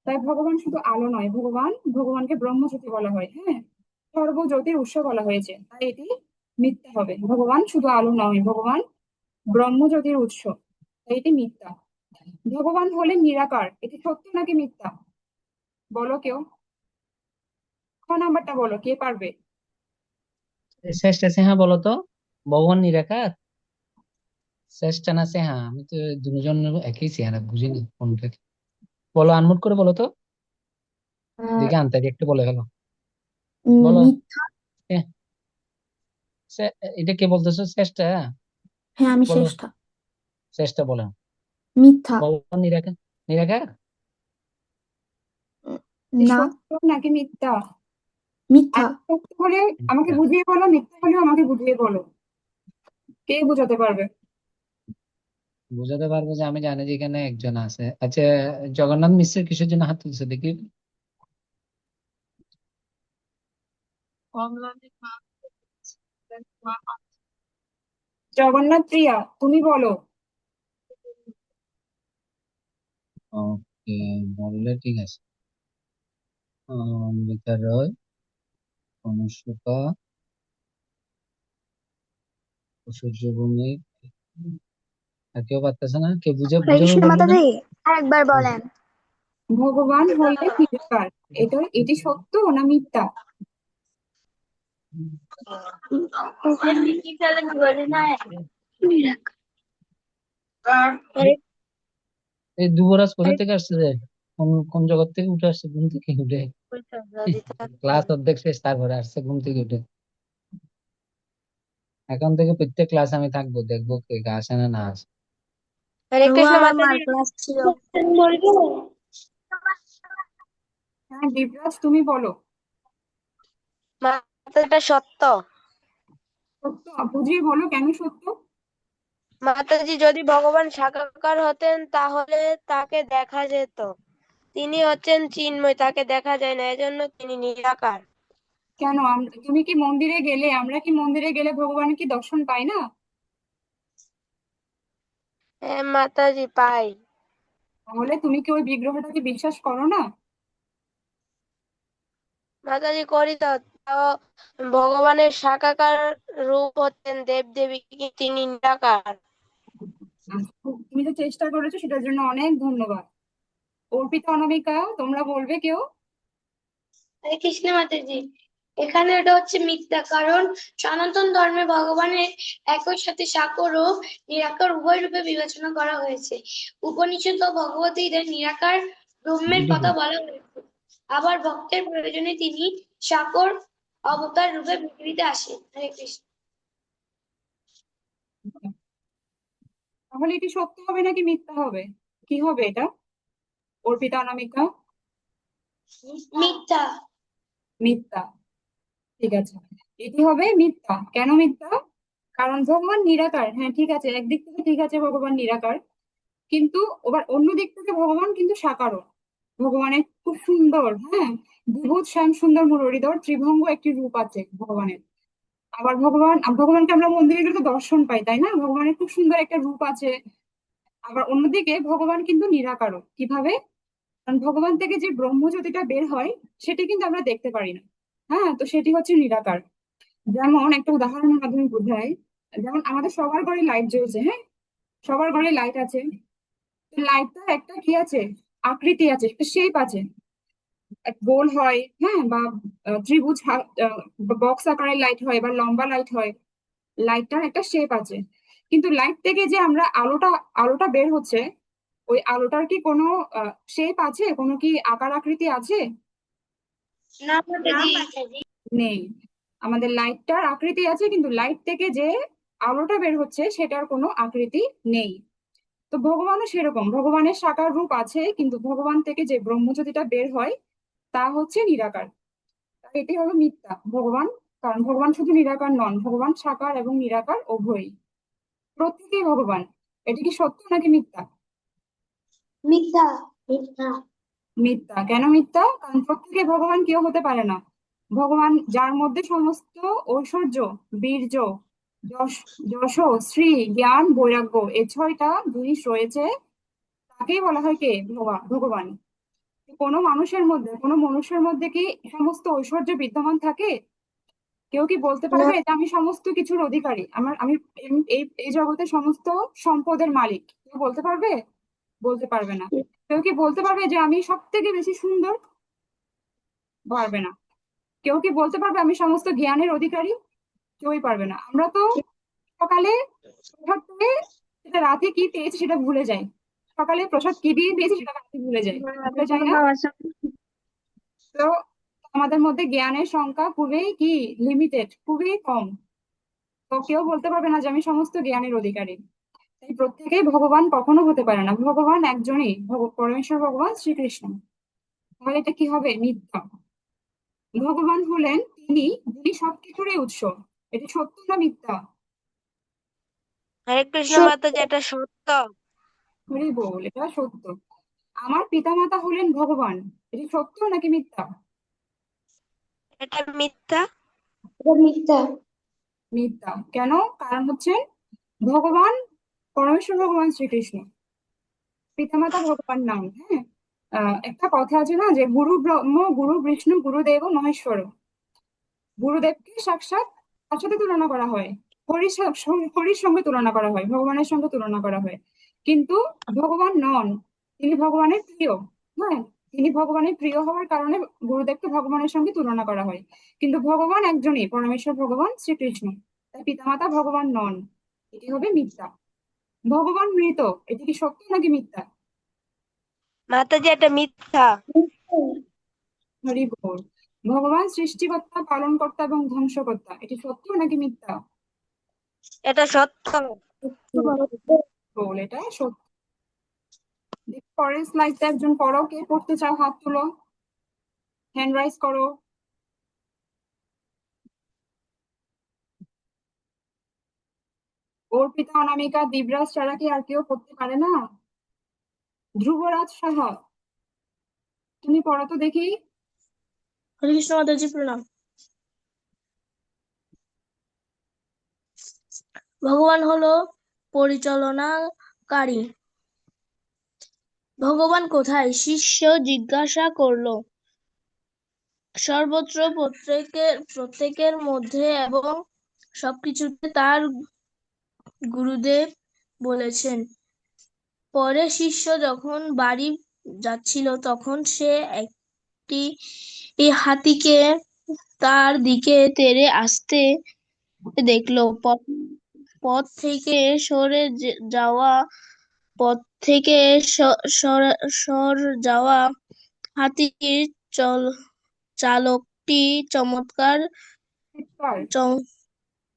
তাই ভগবান শুধু আলো নয়, ভগবানকে ব্রহ্মজ্যোতি বলা হয়, হ্যাঁ। সর্বজ্যোতির উৎস বলা হয়েছে, তাই এটি মিথ্যা হবে। ভগবান শুধু আলো নয়, ভগবান ব্রহ্মজ্যোতির উৎস, তাই এটি মিথ্যা। ভগবান হলেন নিরাকার, এটি সত্য নাকি মিথ্যা? বলো কেউ। ক নাম্বারটা বলো, কে পারবে?
শেষটা সে হ্যাঁ বলো তো। ভগবান নিরাকার, শেষটা না সে হ্যাঁ, আমি তো দুজন একই চেহারা বুঝিনি কোনটা কি। বলো, আনমুট করে বলো তো, দেখি আনতে একটু বলে গেল। বলো।
মিথ্যা।
এ, এটা কে বলতেছো? শেষটা?
হ্যাঁ, আমি
বলো,
শেষটা।
শেষটা বলো।
মিথ্যা।
ভগবান নিরাকার। নিরাকার।
এটি
না,
সত্য নাকি মিথ্যা?
মিথ্যা।
আর সত্য হলে আমাকে
মিথ্যা।
বুঝিয়ে বলো, মিথ্যা হলেও আমাকে বুঝিয়ে বলো। কে বোঝাতে পারবে?
বুঝাতে পারবো যে আমি জানি যে এখানে একজন আছে। আচ্ছা, জগন্নাথ মিশ্রের কিসের জন্য হাত তুলছে দেখি।
জগন্নাথ প্রিয়া, তুমি বলো।
ওকে, বললে ঠিক আছে। অমৃতা রয়, অনুষ্কা, সূর্যভূমি। আর কেউ পারতেছে না? কেউ বুঝে
হরে
বুঝাবে
কৃষ্ণ
বললো না।
মাতাজি, আরেকবার বলেন।
ভগবান হলেন নিরাকার, এটি সত্য না মিথ্যা?
এই যুবরাজ কোথা থেকে আসছে যে? কোন কোন জগৎ থেকে উঠে আসছে ঘুম থেকে উঠে? ক্লাস অর্ধেক শেষ, তারপরে আসছে ঘুম থেকে উঠে। এখন থেকে প্রত্যেক ক্লাস আমি থাকবো, দেখবো কে আসে না না আসে।
হরে কৃষ্ণ
আমার
মাতাজি।
ক্লাস ছিল।
হ্যাঁ, দেবরাজ তুমি বলো।
মাতাজিটা সত্য।
সত্য, বুঝিয়ে বলো কেন সত্য?
মাতাজি যদি ভগবান সাকার হতেন তাহলে তাকে দেখা যেত। তিনি হচ্ছেন চিন্ময়, তাকে দেখা যায় না, এজন্য তিনি নিরাকার।
কেন? তুমি কি মন্দিরে গেলে, আমরা কি মন্দিরে গেলে ভগবানের কি দর্শন পাই না?
হ্যাঁ মাতাজি, পাই।
তাহলে তুমি কি ওই বিগ্রহটাকে বিশ্বাস করো না?
মাতাজি করি তো। তাও ভগবানের সাকার রূপ হচ্ছেন দেব দেবী, তিনি নিরাকার।
তুমি যে চেষ্টা করেছো সেটার জন্য অনেক ধন্যবাদ। অর্পিতা, অনামিকা, তোমরা বলবে কেউ?
হরে কৃষ্ণ মাতাজি, এখানে এটা হচ্ছে মিথ্যা, কারণ সনাতন ধর্মে ভগবানের একই সাথে সাকার ও নিরাকার উভয় রূপে বিবেচনা করা হয়েছে। উপনিষদ ও ভগবদ্গীতায় নিরাকার ব্রহ্মের কথা বলা হয়েছে। আবার ভক্তের প্রয়োজনে তিনি সাকার অবতার রূপে পৃথিবীতে আসেন। হরে কৃষ্ণ।
তাহলে এটি সত্য হবে নাকি মিথ্যা হবে? কি হবে এটা, অর্পিতা, অনামিকা?
মিথ্যা।
মিথ্যা। ঠিক আছে, এটি হবে মিথ্যা। কেন মিথ্যা? কারণ ভগবান নিরাকার। হ্যাঁ ঠিক আছে, একদিক থেকে ঠিক আছে ভগবান নিরাকার, কিন্তু আবার অন্য দিক থেকে ভগবান কিন্তু সাকারও। ভগবানের খুব সুন্দর, হ্যাঁ, বিভূত শ্যাম সুন্দর মুরলীধর ত্রিভঙ্গ একটি রূপ আছে ভগবানের। আবার ভগবানকে আমরা মন্দিরে গেলে তো দর্শন পাই, তাই না? ভগবানের খুব সুন্দর একটা রূপ আছে। আবার অন্যদিকে ভগবান কিন্তু নিরাকারও। কিভাবে? কারণ ভগবান থেকে যে ব্রহ্মজ্যোতিটা বের হয় সেটি কিন্তু আমরা দেখতে পারি না। হ্যাঁ, তো সেটি হচ্ছে নিরাকার। যেমন একটা উদাহরণের মাধ্যমে বোঝাই, যেমন আমাদের সবার ঘরে লাইট জ্বলছে, হ্যাঁ, সবার ঘরে লাইট আছে। লাইটটার একটা কি আছে, আকৃতি আছে, একটা শেপ আছে। এক গোল হয়, হ্যাঁ, বা ত্রিভুজ বক্স আকারের লাইট হয়, বা লম্বা লাইট হয়। লাইটটার একটা শেপ আছে। কিন্তু লাইট থেকে যে আমরা আলোটা বের হচ্ছে, ওই আলোটার কি কোনো শেপ আছে, কোনো কি আকার আকৃতি আছে?
না মাতাজি।
নেই। আমাদের লাইটটার আকৃতি আছে, কিন্তু লাইট থেকে যে আলোটা বের হচ্ছে সেটার কোনো আকৃতি নেই। তো ভগবানও সেরকম, ভগবানের সাকার রূপ আছে, কিন্তু ভগবান থেকে যে ব্রহ্মজ্যোতিটা বের হয় তা হচ্ছে নিরাকার। এটি হলো মিথ্যা ভগবান। কারণ ভগবান শুধু নিরাকার নন, ভগবান সাকার এবং নিরাকার উভয়ই, প্রত্যেকেই ভগবান। এটি কি সত্য নাকি মিথ্যা?
মিথ্যা। মিথ্যা।
মিথ্যা। কেন মিথ্যা? কারণ প্রত্যেকে ভগবান কেউ হতে পারে না। ভগবান যার মধ্যে সমস্ত ঐশ্বর্য, বীর্য, যশ, যশ, শ্রী, জ্ঞান, বৈরাগ্য, এই 6টা জিনিস রয়েছে, তাকেই বলা হয় কে? ভগবান। কোনো মনুষ্যের মধ্যে কি সমস্ত ঐশ্বর্য বিদ্যমান থাকে? কেউ কি বলতে পারবে যে আমি সমস্ত কিছুর অধিকারী, আমি এই এই জগতে সমস্ত সম্পদের মালিক? কেউ বলতে পারবে? বলতে পারবে না। কেউ কি বলতে পারবে যে আমি সব থেকে বেশি সুন্দর? পারবে না। কেউ কি বলতে পারবে আমি সমস্ত জ্ঞানের অধিকারী? কেউই পারবে না। আমরা তো সকালে প্রসাদ পেয়ে সেটা রাতে কি পেয়েছি সেটা ভুলে যাই। সকালে প্রসাদ কি দিয়ে পেয়েছি সেটা রাতে ভুলে যাই, ভুলে যাই না? তো আমাদের মধ্যে জ্ঞানের সংখ্যা খুবই কি লিমিটেড, খুবই কম। তো কেউ বলতে পারবে না যে আমি সমস্ত জ্ঞানের অধিকারী। তাই প্রত্যেকেই ভগবান কখনো হতে পারে না। ভগবান একজনই, পরমেশ্বর ভগবান শ্রীকৃষ্ণ। তাহলে এটা কি হবে? মিথ্যা। ভগবান হলেন তিনি, যিনি সবকিছুরই উৎস। এটা সত্য না মিথ্যা?
হরে কৃষ্ণ মাতাজি, এটা সত্য।
হরি বল, এটা সত্য। আমার পিতামাতা হলেন ভগবান, এটা সত্য নাকি মিথ্যা?
এটা মিথ্যা।
মিথ্যা।
মিথ্যা। কেন? কারণ হচ্ছে ভগবান, পরমেশ্বর ভগবান শ্রীকৃষ্ণ, পিতামাতা ভগবান নাম, হ্যাঁ। একটা কথা আছে না, যে গুরু ব্রহ্ম, গুরু বিষ্ণু, গুরুদেব মহেশ্বর। গুরুদেবকে সাক্ষাৎ তার সাথে তুলনা করা হয়, হরির সঙ্গে তুলনা করা হয়, ভগবানের সঙ্গে তুলনা করা হয়। কিন্তু ভগবান নন, তিনি ভগবানের প্রিয়। হ্যাঁ, তিনি ভগবানের প্রিয় হওয়ার কারণে গুরুদেবকে ভগবানের সঙ্গে তুলনা করা হয়। কিন্তু ভগবান একজনই, পরমেশ্বর ভগবান শ্রীকৃষ্ণ। তাই পিতামাতা ভগবান নন। এটি হবে মিথ্যা। ভগবান মৃত, এটি কি সত্য নাকি মিথ্যা?
মাতাজি, এটা মিথ্যা।
হরি বল। ভগবান সৃষ্টিকর্তা, পালনকর্তা এবং ধ্বংসকর্তা, এটি সত্য নাকি মিথ্যা?
এটা সত্য।
বল, এটা সত্য। পরের স্লাইডটা একজন পড়ো, কে পড়তে চাও হাত তুলো, হ্যান্ড রাইজ করো। অর্পিতা, অনামিকা, দিবরাজ ছাড়া কি আর কেউ পড়তে পারে না? ধ্রুবরাজ সাহা, তুমি পড়ো তো দেখি।
হরে কৃষ্ণ মাতাজি, প্রণাম। ভগবান হলো পরিচালনাকারী। ভগবান কোথায়? শিষ্য জিজ্ঞাসা করলো। সর্বত্র, প্রত্যেকের মধ্যে এবং সবকিছুতে, তার গুরুদেব বলেছেন। পরে শিষ্য যখন বাড়ি যাচ্ছিল তখন সে একটি হাতিকে তার দিকে তেড়ে আসতে দেখলো। পথ থেকে সরে যাওয়া পথ থেকে সর যাওয়া হাতির চালকটি চমৎকার
চিৎকার।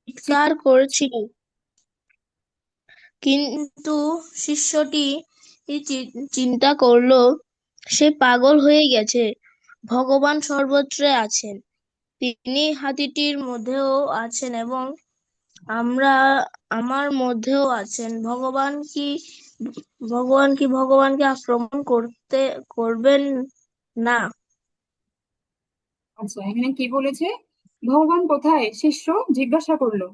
চিৎকার করছিল, কিন্তু শিষ্যটি চিন্তা করলো সে পাগল হয়ে গেছে। ভগবান সর্বত্র আছেন,
তিনি হাতিটির মধ্যেও আছেন এবং আমার মধ্যেও আছেন। ভগবানকে আক্রমণ করবেন না।
আচ্ছা, এখানে কি বলেছে? ভগবান কোথায়? শিষ্য জিজ্ঞাসা করলো।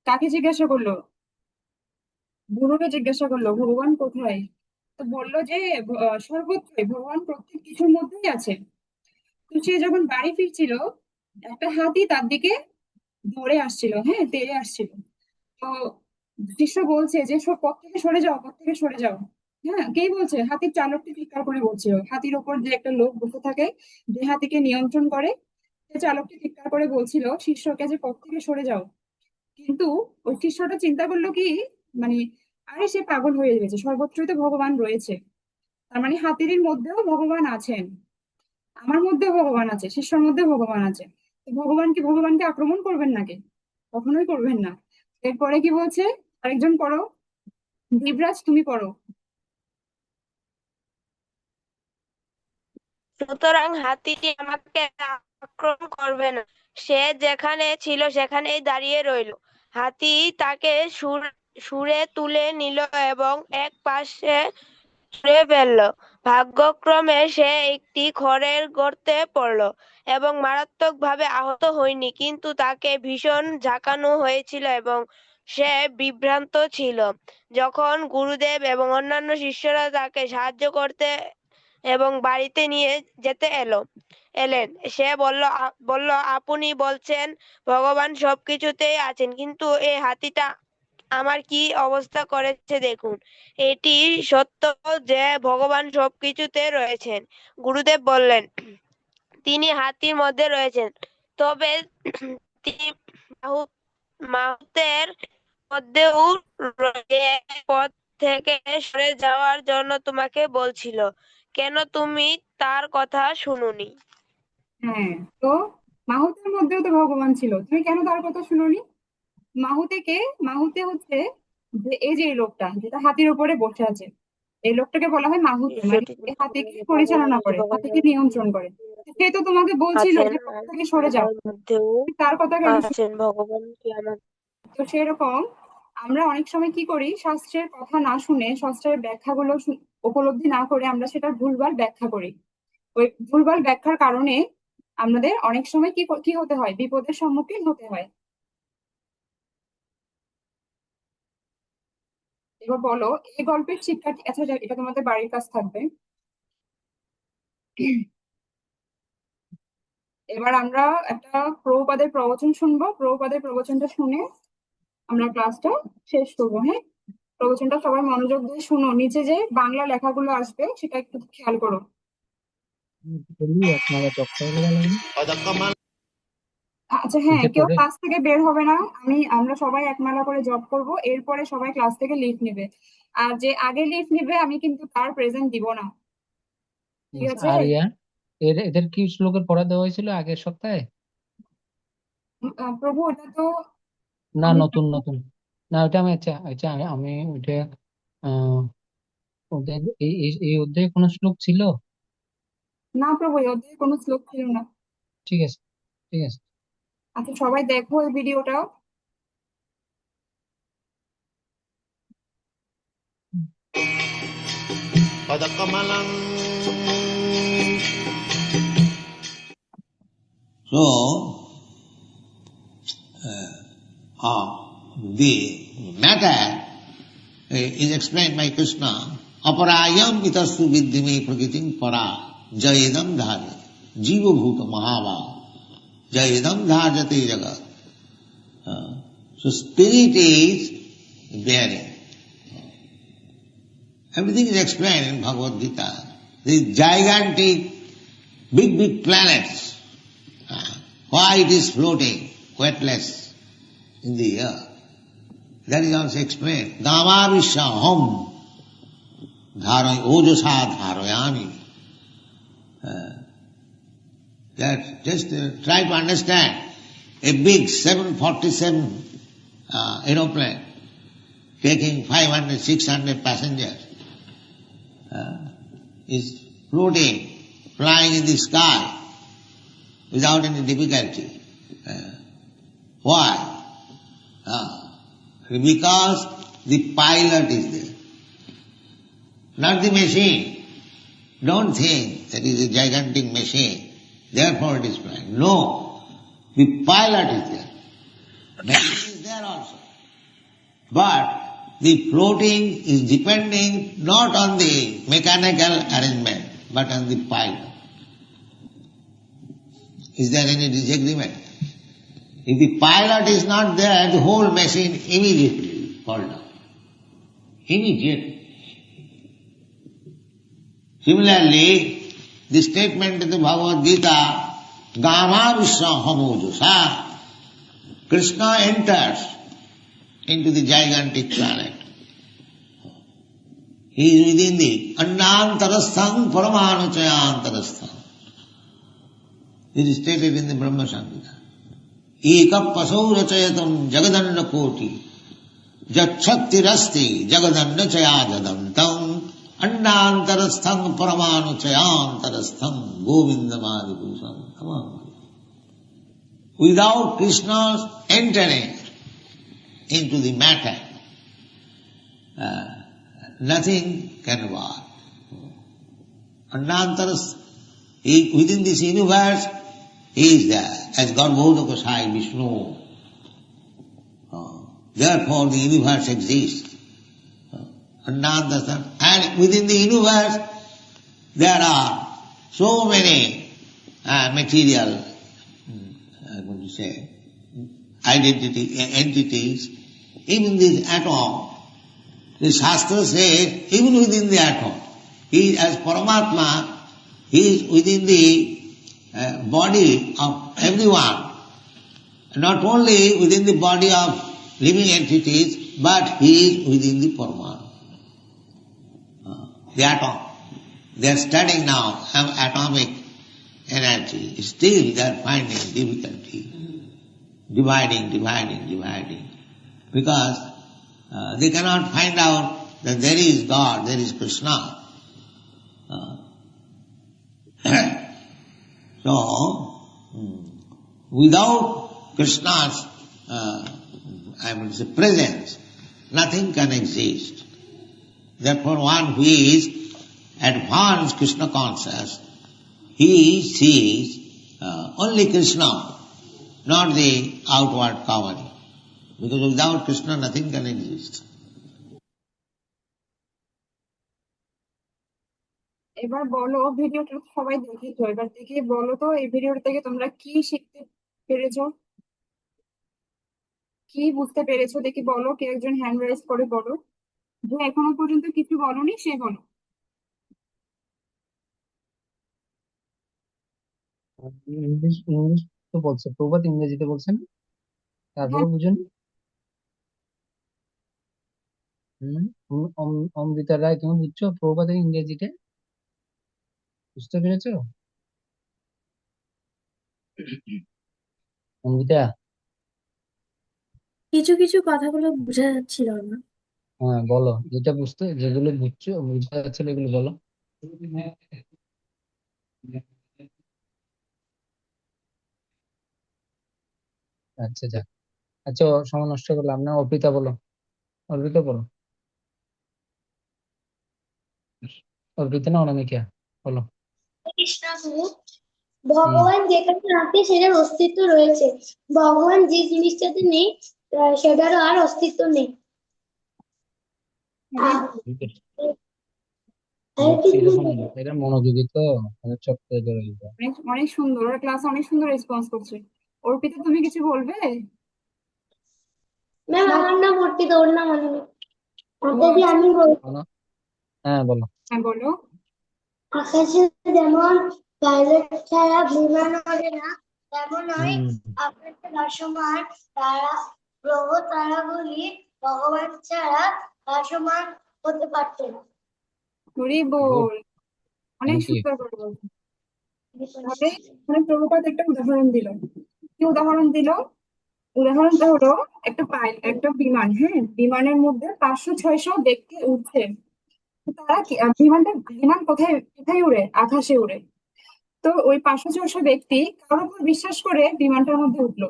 কাকে জিজ্ঞাসা করলো? গুরুকে জিজ্ঞাসা করলো ভগবান কোথায়। তো বললো যে সর্বত্রই, ভগবান প্রত্যেক কিছুর মধ্যেই আছে। তো সে যখন বাড়ি ফিরছিল, একটা হাতি তার দিকে দৌড়ে আসছিল, হ্যাঁ, তেড়ে আসছিল। তো শিষ্য বলছে যে সব পথ থেকে সরে যাও, পথ থেকে সরে যাও। হ্যাঁ, কে বলছে? হাতির চালকটি চিৎকার করে বলছিল। হাতির ওপর যে একটা লোক বসে থাকে, যে হাতিকে নিয়ন্ত্রণ করে, সে চালকটি চিৎকার করে বলছিল শিষ্যকে যে পথ থেকে সরে যাও। কিন্তু ওই শিষ্যটা চিন্তা করলো কি, মানে, আরে সে পাগল হয়ে গেছে, সর্বত্রই তো ভগবান রয়েছে, তার মানে হাতির মধ্যেও ভগবান আছেন, আমার মধ্যেও ভগবান আছে, শিষ্যর মধ্যেও ভগবান আছে। তো ভগবানকে আক্রমণ করবেন নাকি? কখনোই করবেন না। এরপরে কি বলছে? আরেকজন পড়ো, দেবরাজ তুমি পড়ো।
সুতরাং হাতিটি আমাকে আক্রমণ করবে না। সে যেখানে ছিল সেখানেই দাঁড়িয়ে রইল। হাতি তাকে সুরে তুলে নিল এবং এক পাশে ছুঁড়ে ফেলল। ভাগ্যক্রমে সে একটি খড়ের গর্তে পড়ল এবং মারাত্মকভাবে আহত হয়নি, কিন্তু তাকে ভীষণ ঝাঁকানো হয়েছিল এবং সে বিভ্রান্ত ছিল। যখন গুরুদেব এবং অন্যান্য শিষ্যরা তাকে সাহায্য করতে এবং বাড়িতে নিয়ে যেতে এলেন, সে বলল, আপনি বলছেন ভগবান সবকিছুতেই আছেন, কিন্তু এই হাতিটা আমার কি অবস্থা করেছে দেখুন। এটি সত্য যে ভগবান সবকিছুতে রয়েছেন। গুরুদেব বললেন, তিনি হাতির মধ্যে রয়েছেন, তবে তিনি মাহুতের মধ্যেও রয়েছে। পথ থেকে সরে যাওয়ার জন্য তোমাকে বলছিল, কেন তুমি তার কথা শুনোনি?
হ্যাঁ, তো মাহুতের মধ্যেও তো ভগবান ছিল, তুমি কেন তার কথা শুনোনি? মাহুতে কে? মাহুতে হচ্ছে যে এই যে এই লোকটা যেটা হাতির উপরে বসে আছে, এই লোকটাকে বলা হয় মাহুতে, মানে
ঈশ্বরটি
যে
চিন্তা
হাতিকে
করে
পরিচালনা করে, হাতিকে নিয়ন্ত্রণ করে। সে তো তোমাকে বলছিল
আছেন
যে পথ
আর
থেকে সরে যাও,
আমার মধ্যেও
তুমি তার কথা কেন
আছেন। ভগবান কি আমার
তো সেরকম আমরা অনেক সময় কি করি, শাস্ত্রের কথা না শুনে, শাস্ত্রের ব্যাখ্যাগুলো উপলব্ধি না করে আমরা সেটার ভুলভাল ব্যাখ্যা করি। ওই ভুলভাল ব্যাখ্যার কারণে আমাদের অনেক সময় কি হতে হয়? বিপদের সম্মুখীন হতে হয়। এবার বলো, এই গল্পের শিক্ষার্থী, আচ্ছা এটা তোমাদের বাড়ির কাজ থাকবে। এবার আমরা একটা প্রভুপাদের প্রবচন শুনবো, প্রভুপাদের প্রবচনটা শুনে আমরা ক্লাসটা শেষ করবো, হ্যাঁ? প্রবচনটা সবাই মনোযোগ দিয়ে শুনো, নিচে যে বাংলা লেখাগুলো আসবে সেটা একটু খেয়াল করো।
বলি আপনারা জব করলে ভালো হয় না?
আচ্ছা, হ্যাঁ,
এটা
কেউ
পরে
ক্লাস থেকে বের হবে না। আমরা সবাই একমালা করে জব করব, এরপরে সবাই ক্লাস থেকে লিভ নেবে। আর যে আগে লিভ নেবে আমি কিন্তু তার প্রেজেন্ট দিব না, ঠিক আছে?
আর এদের কি শ্লোকের পড়া দেওয়া হয়েছিল আগের সপ্তাহে?
প্রভু, ওটা তো
না,
আমি,
নতুন নতুন। না, ওটা আমি আচ্ছা আচ্ছা আমি ওইটা আহ ওদের এই অধ্যায়ে কোনো শ্লোক ছিল?
না প্রভু, এই অধ্যায়ে কোনো শ্লোক ছিল না।
ঠিক আছে, ঠিক আছে।
আচ্ছা, সবাই দেখো এই ভিডিওটা।
So, the matter is explained by Krishna. Aparayam itastu vidyame prakritim para jayedam dhare jiva bhuta mahava jayedam dharjate jagat. So spirit is bearing. Everything is explained in Bhagavad Gita. These gigantic, big planets, why it is floating, weightless in the air. That is also explained. Damavishyaham dharay ojasa dharayami. That just try to understand. A big 747 aeroplane taking 500, 600 passengers is floating, flying in the sky without any difficulty. Why? Because the pilot is there, not the machine. Don't think that is a gigantic machine, therefore it is flying. No, the pilot is there. Machine is there also. But the floating is depending not on the mechanical arrangement, but on the pilot. Is there any disagreement? If the pilot is not there, the whole machine immediately fall down. Immediately. Similarly, the statement in the Bhagavad Gita, Gama Vishwa Hamojusa, Krishna enters into the gigantic planet. He is within the Annantarastham Paramanuchayantarastham. This is stated in the Brahma Samhita. Eka pasau rachayatam jagadanda koti jachaktirasti jagadanda chayajadantam annantarastham paramanuchayantarastham govindamadipusham. Come on. Without Krishna's entering into the matter, nothing can work. Annantarastham, within this universe, he is there, as Garbhoda Gosai Vishnu. Therefore the universe exists. And within the universe there are so many material, I'm going to say, entities. Even this atom, the Shastra says, even within the atom, he is as Paramatma, he is within the body of everyone, not only within the body of living entities, but he is within the Paramatma. The atom. They are studying now atomic energy. Still they are finding difficulty. Dividing. Because they cannot find out that there is God, there is Krishna. So, without Krishna's presence, nothing can exist. Therefore, one who is advanced Krishna conscious, he sees only Krishna, not the outward covering. Because without Krishna, nothing can exist.
এবার বলো, ভিডিওটা সবাই দেখেছো, এবার দেখে বলো তো এই ভিডিওটা থেকে তোমরা কি শিখতে পেরেছো, কি বুঝতে পেরেছো দেখি বলো। কে একজন হ্যান্ড রাইজ করে বলো, যে এখনো পর্যন্ত কিছু বলনি সে বলো।
ইংলিশ তো বলছে, প্রভাত ইংরেজিতে বলছেন, তারপরে
হ্যাঁ,
বুঝুন। অমৃতা রায়, তুমি বুঝছো প্রভাত ইংরেজিতে? বুঝতে পেরেছো অমৃতা?
কিছু কিছু কথাগুলো বোঝা যাচ্ছিল না।
হ্যাঁ বলো, যেগুলো বুঝছো বুঝা যাচ্ছিল এগুলো বলো। আচ্ছা যাক, আচ্ছা সময় নষ্ট করলাম না। অর্পিতা বলো, অর্পিতা বলো, অর্পিতা না অনামিকা বলো।
কৃষ্ণ প্রভু, ভগবান যেখানে আছে সেটার অস্তিত্ব রয়েছে, ভগবান যে জিনিসটাতে নেই সেটারও আর অস্তিত্ব নেই।
এটা মনোযোগী তো, চট করে ধরে দিতে।
অনেক সুন্দর, ওরা ক্লাসে অনেক সুন্দর রেসপন্স করছে। অর্পিতা তুমি কিছু বলবে?
ম্যাম আমার নাম অর্পিতা, ওর নাম অনামিকা। আমি
হ্যাঁ বলো।
হ্যাঁ বলো।
আকাশে যেমন পাইলট ছাড়া বিমান ওড়ে না, তেমনই আকাশে ভাসমান তারা গ্রহ তারাগুলি ভগবান ছাড়া ভাসমান হতে পারত না।
হরি বল, অনেক সুন্দর করে বলছো। তাহলে মানে প্রভুপাদ একটা উদাহরণ দিল। কি উদাহরণ দিল? উদাহরণটা হলো একটা বিমান, হ্যাঁ, বিমানের মধ্যে 500-600 ব্যক্তি উঠছে। তো তারা বিমান কোথায় কোথায় উড়ে? আকাশে উড়ে। তো তো ওই 500-600 ব্যক্তি কারোর উপর বিশ্বাস করে বিমানটার মধ্যে উঠলো।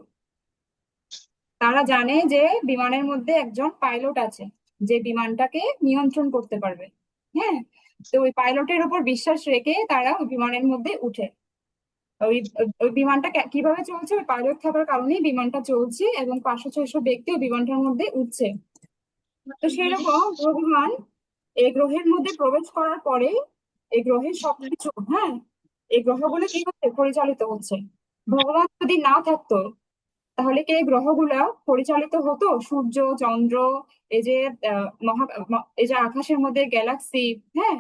তারা জানে যে বিমানের মধ্যে একজন পাইলট আছে, যে বিমানটাকে নিয়ন্ত্রণ করতে পারবে। হ্যাঁ, তো ওই পাইলটের উপর বিশ্বাস রেখে তারা ওই বিমানের মধ্যে উঠে। ওই ওই বিমানটা কিভাবে চলছে, ওই পাইলট থাকার কারণেই বিমানটা চলছে এবং 500-600 ব্যক্তি ওই বিমানটার মধ্যে উঠছে। তো সেরকম ভগবান এই গ্রহের মধ্যে প্রবেশ করার পরে এই গ্রহের সবকিছু, হ্যাঁ, এই গ্রহগুলো কি হচ্ছে, পরিচালিত হচ্ছে। ভগবান যদি না থাকতো তাহলে কি এই গ্রহগুলা পরিচালিত হতো? সূর্য, চন্দ্র, এই যে এই যে আকাশের মধ্যে গ্যালাক্সি, হ্যাঁ,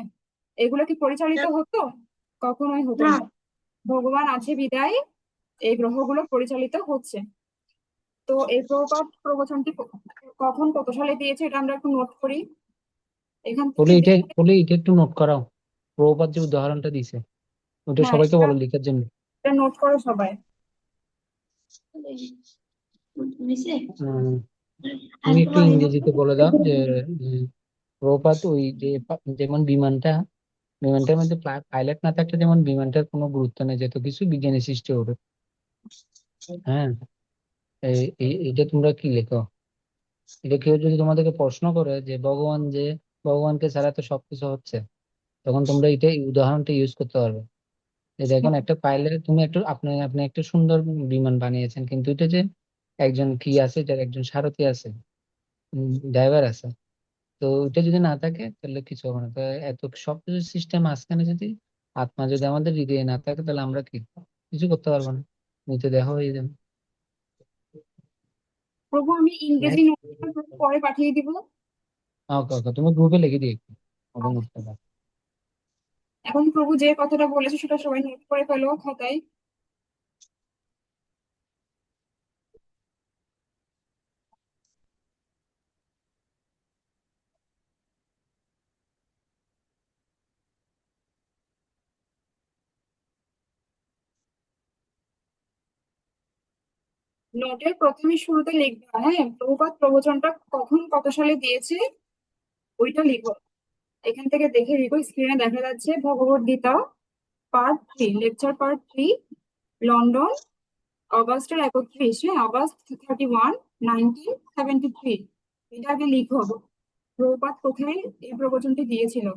এগুলো কি পরিচালিত হতো? কখনোই হতো
না।
না। ভগবান আছে বিদায় এই গ্রহগুলো পরিচালিত হচ্ছে। তো এই প্রভুপাদ প্রবচনটি কখন কত সালে দিয়েছে এটা আমরা একটু নোট করি এখান থেকে।
বলে এটা একটু নোট করাও। প্রভুপাদ যে উদাহরণটা দিছে ওটা
হ্যাঁ,
সবাইকে বলো লিখার জন্য।
এটা নোট করো সবাই।
তুমি একটু ইংরেজিতে বলে দাও যে প্রভুপাদ ওই যে যেমন বিমানটার মধ্যে পাইলট না থাকলে যেমন বিমানটার কোনো গুরুত্ব নেই, যত কিছু বিজ্ঞানী সৃষ্টি হবে। হ্যাঁ, এটা তোমরা কি লেখো? এটা কেউ যদি তোমাদেরকে প্রশ্ন করে যে ভগবানকে ছাড়া তো সবকিছু হচ্ছে, তখন তোমরা এই উদাহরণটা ইউজ করতে পারবে। যে দেখুন একটা পাইলট, তুমি আপনি একটা সুন্দর বিমান বানিয়েছেন, কিন্তু এটা যে একজন কি আছে, যার একজন সারথি আছে, ড্রাইভার আছে, তো এটা যদি না থাকে তাহলে কিছু হবে না। তো এত সবকিছু সিস্টেম মাঝখানে যদি আত্মা যদি আমাদের হৃদয়ে না থাকে, তাহলে আমরা কিছু করতে পারবো না। তুমি তো দেখো এই জন্য
প্রভু আমি ইংরেজি নোটটা পরে পাঠিয়ে দিব।
ওকে ওকে, তুমি গ্রুপে লিখে দিও একটু ওটা নোটটা দাও।
এখন প্রভু যে কথাটা বলেছে সেটা সবাই নোট করে ফেলো খাতায়। নোটের প্রথমে শুরুতে লিখবা, হ্যাঁ, প্রভুপাদ প্রবচনটা কখন কত সালে দিয়েছে ওইটা লিখো। এখান থেকে দেখে লিখো, স্ক্রিনে দেখা যাচ্ছে Bhagavad Gita part 3, lecture part 3, London, অগাস্টের 31, হ্যাঁ, অগাস্ট 31, 1973। এটা আগে লিখো, প্রভুপাদ কোথায় এই প্রবচনটি দিয়েছিল।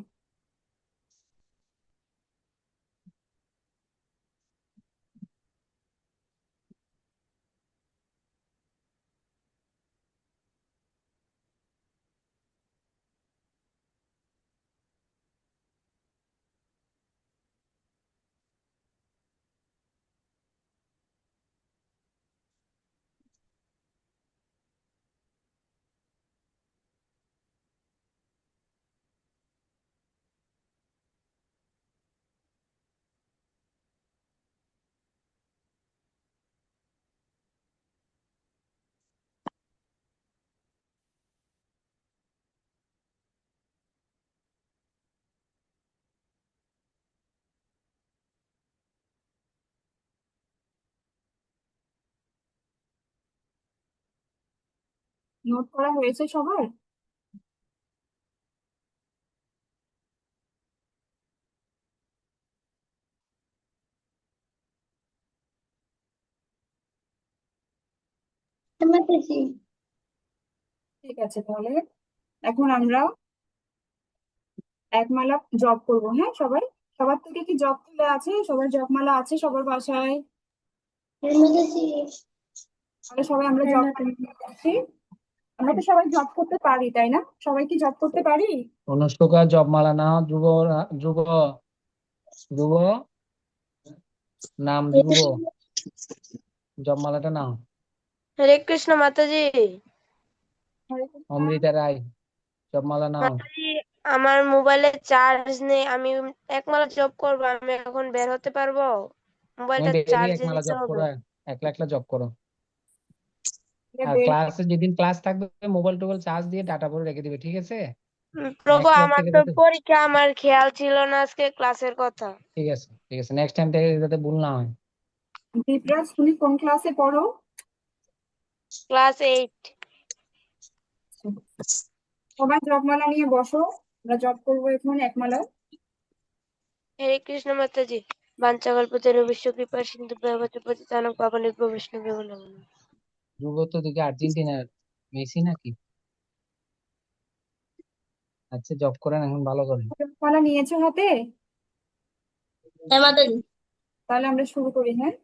নোট করা হয়েছে সবার? ঠিক আছে, তাহলে এখন আমরা একমালা জপ করবো, হ্যাঁ, সবাই। সবার থেকে কি জপ তুলে আছে? সবার জপমালা আছে সবার বাসায়? তাহলে সবাই আমরা জপ করছি। আমরা তো সবাই জব করতে পারি, তাই না? সবাই কি জব করতে পারি?
অনুষ্কা জপমালা নাও। ধ্রুব, ধ্রুব, ধ্রুব, নাম ধ্রুব, জপমালাটা নাও।
হরে কৃষ্ণ মাতাজি।
হরে কৃষ্ণ।
অমৃতা রায়, জপমালা নাও।
মাতাজি, আমার মোবাইলে চার্জ নেই, আমি একমালা জব করবো, আমি এখন বের হতে পারবো?
তুমি
মোবাইলটা
ডেইলি
চার্জে
একমালা
দিতে
জপ
হবে।
করো, একলা একলা জপ করো।
এটা
আর
বের-
ক্লাসে যেদিন ক্লাস থাকবে মোবাইল টোবাইল চার্জ দিয়ে ডাটা ভরে রেখে দিবে, ঠিক আছে?
প্রভু,
নেক্সট বার
আমার
থেকে
তো
যাতে,
পরীক্ষা, আমার খেয়াল ছিল না আজকে ক্লাসের কথা।
ঠিক আছে ঠিক আছে, নেক্সট টাইম থেকে যাতে ভুল না হয়।
দীপরাজ, তুমি কোন ক্লাসে পড়ো?
ক্লাস 8।
সবাই জপমালা নিয়ে বসো, আমরা জব করবো এখন একমালা।
হরে কৃষ্ণ মাতাজি। বাঞ্ছাকল্পতরুভ্যশ্চ কৃপা সিন্ধুভ্যেব পতিতানাং পাবনেভ্যো বৈষ্ণবেভ্যো নমো নমঃ।
ধ্রুব তো দেখি আর্জেন্টিনার মেসি নাকি? আচ্ছা, জব করেন এখন ভালো করেন।
মালা নিয়েছো হাতে?
হ্যাঁ মাতাজি।
তাহলে আমরা শুরু করি। হ্যাঁ,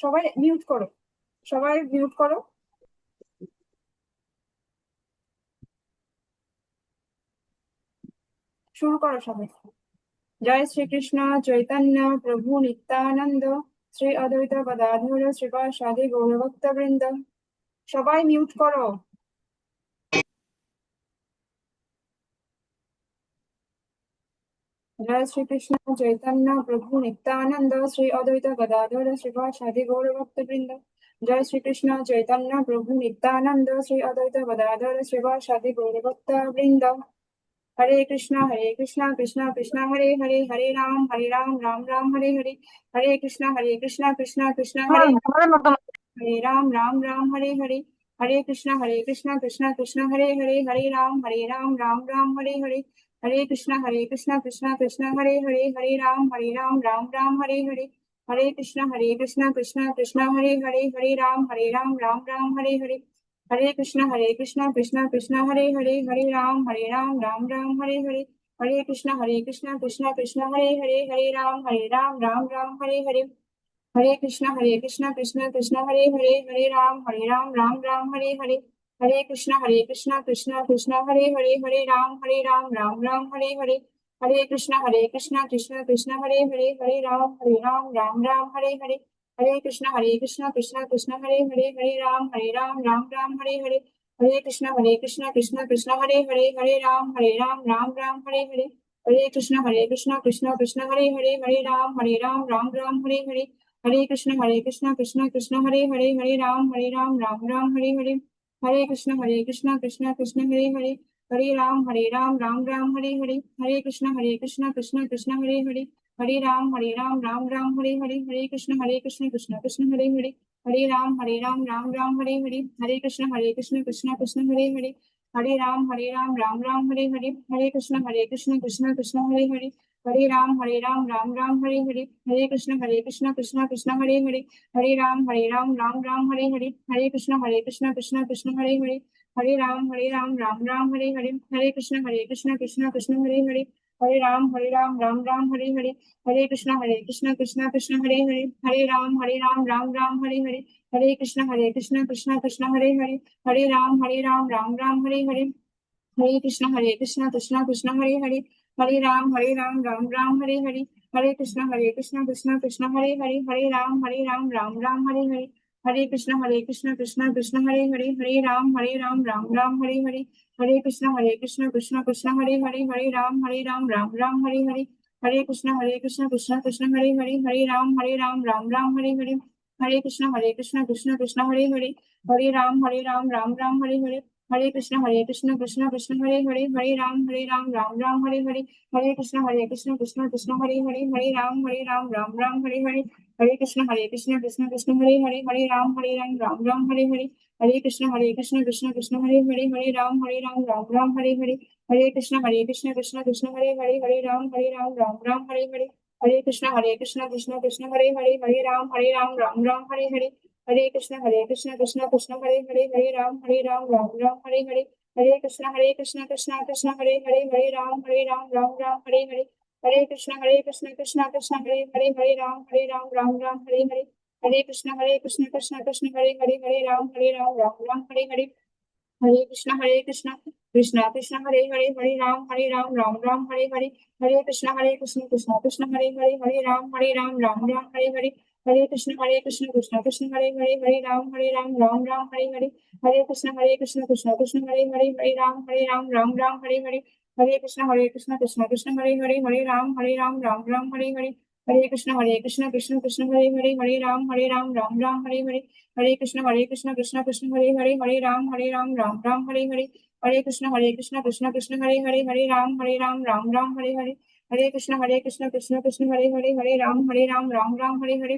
সবাই মিউট করো, সবাই মিউট করো। শুরু করো সবাই। জয় শ্রীকৃষ্ণ চৈতন্য প্রভু নিত্যানন্দ শ্রী অদ্বৈত গদাধর শ্রীবাসাদি গৌরভক্ত বৃন্দ। সবাই মিউট করো। জয় শ্রীকৃষ্ণ চৈতন্য প্রভু নিত্যানন্দ শ্রী অদ্বৈত গদাধর শ্রীবাসাদি গৌরভক্ত বৃন্দ। জয় শ্রীকৃষ্ণ চৈতন্য প্রভু নিত্যানন্দ শ্রী অদ্বৈত গদাধর শ্রীবাসাদি গৌরভক্ত বৃন্দ। হরে কৃষ্ণ কৃষ্ণ কৃষ্ণ হরে হরে, হরে রাম রাম রাম হরে হরে, হরে কৃষ্ণ কৃষ্ণ কৃষ্ণ হরে হরে রাম রাম হরে হরে, হরে কৃষ্ণ কৃষ্ণ কৃষ্ণ হরে হরে, হরে রাম রাম রাম হরে হরে, হরে কৃষ্ণ কৃষ্ণ কৃষ্ণ হরে হরে, হরে রাম রাম রাম হরে হরে, হরে কৃষ্ণ কৃষ্ণ কৃষ্ণ হরে হরে, হরে রাম রাম রাম হরে হরে, হরে কৃষ্ণ কৃষ্ণ কৃষ্ণ হরে হরে, হরে রাম রাম রাম হরে হরে, হরে কৃষ্ণ কৃষ্ণ কৃষ্ণ হরে হরে, হরে রাম রাম রাম হরে হরে, হরে কৃষ্ণ কৃষ্ণ কৃষ্ণ হরে হরে, হরে রাম রাম রাম হরে হরে, হরে কৃষ্ণ কৃষ্ণ কৃষ্ণ হরে হরে, হরে রাম রাম রাম হরে হরে, হরে কৃষ্ণ কৃষ্ণ কৃষ্ণ হরে হরে, হরে রাম রাম রাম হরে হরে, হরে কৃষ্ণ কৃষ্ণ হরে হরে, হরে রাম রাম রাম হরে হরে, হরে কৃষ্ণ কৃষ্ণ কৃষ্ণ হরে হরে, হরে রাম রাম রাম হরে হরে, হরে কৃষ্ণ কৃষ্ণ হরে হরে, হরে রাম রাম রাম হরে হরে, হরে কৃষ্ণ কৃষ্ণ হরে হরে, হরে রাম রাম রাম হরে হরে, হরে কৃষ্ণ কৃষ্ণ হরে হরে, হরে রাম রাম রাম হরে হরে, হরে কৃষ্ণ কৃষ্ণ হরে হরে, হরে রাম রাম রাম হরে হরে, হরে কৃষ্ণ কৃষ্ণ হরে হরে, হরে রাম রাম রাম হরে হরে, হরে কৃষ্ণ কৃষ্ণ হরে হরে, হরে রাম রাম রাম হরে হরে, হরে কৃষ্ণ কৃষ্ণ হরে হরে, হরে রাম রাম রাম হরে হরে, হরে কৃষ্ণ কৃষ্ণ হরে হরে, হরে রাম রাম রাম হরে হরে, হরে কৃষ্ণ কৃষ্ণ হরে হরে, হরে রাম রাম রাম হরে হরে, হরে কৃষ্ণ কৃষ্ণ হরে হরে, হরে রাম রাম রাম হরে হরে, হরে কৃষ্ণ কৃষ্ণ হরে হরে, হরে রাম রাম রাম হরে হরে, হরে কৃষ্ণ কৃষ্ণ হরে হরে, হরে রাম রাম রাম হরে হরে, হরে কৃষ্ণ কৃষ্ণ হরে হরে, হরে রাম রাম রাম হরে হরে, হরে কৃষ্ণ কৃষ্ণ হরে হরে, হরে রাম রাম রাম হরে হরে, হরে কৃষ্ণ কৃষ্ণ হরে হরে, হরে রাম রাম রাম হরে হরে, হরে কৃষ্ণ কৃষ্ণ হরে হরে, হরে রাম রাম রাম হরে হরে, হরে কৃষ্ণ কৃষ্ণ হরে হরে, হরে রাম রাম রাম হরে হরে, হরে কৃষ্ণ কৃষ্ণ হরে হরে, হরে রাম রাম রাম হরে হরে, হরে কৃষ্ণ কৃষ্ণ হরে হরে, হরে রাম রাম রাম হরে হরে, হরে কৃষ্ণ কৃষ্ণ হরে হরে, হরে রাম রাম রাম হরে হরে, হরে কৃষ্ণ কৃষ্ণ হরে হরে, হরে রাম রাম রাম হরে হরে, হরে কৃষ্ণ কৃষ্ণ হরে হরে, হরে রাম রাম রাম হরে হরে, হরে কৃষ্ণ কৃষ্ণ হরে হরে, হরে রাম রাম রাম হরে হরে, হরে কৃষ্ণ কৃষ্ণ হরে হরে, হরে রাম রাম রাম হরে হরে, হরে কৃষ্ণ কৃষ্ণ হরে হরে, হরে রাম রাম রাম হরে হরে, হরে কৃষ্ণ কৃষ্ণ হরে হরে, হরে রাম রাম রাম হরে হরে, হরে কৃষ্ণ কৃষ্ণ হরে হরে, হরে রাম রাম রাম হরে হরে, হরে কৃষ্ণ কৃষ্ণ হরে হরে, হরে রাম রাম রাম হরে হরে, হরে কৃষ্ণ কৃষ্ণ কৃষ্ণ হরে হরে, হরে রাম রাম রাম হরে হরে, হরে কৃষ্ণ কৃষ্ণ হরে হরে, হরে রাম রাম রাম হরে হরে, হরে কৃষ্ণ কৃষ্ণ হরে হরে, হরে রাম রাম রাম হরে হরে, হরে কৃষ্ণ কৃষ্ণ হরে হরে, হরে রাম রাম রাম হরে হরে, হরে কৃষ্ণ কৃষ্ণ হরে হরে, হরে রাম রাম রাম হরে হরে, হরে কৃষ্ণ কৃষ্ণ হরে হরে, হরে রাম রাম রাম হরে হরে, হরে কৃষ্ণ কৃষ্ণ হরে হরে, হরে রাম রাম রাম হরে হরে, হরে কৃষ্ণ কৃষ্ণ হরে হরে, হরে রাম রাম রাম হরে হরে, হরে কৃষ্ণ কৃষ্ণ হরে হরে, হরে রাম রাম রাম হরে হরে,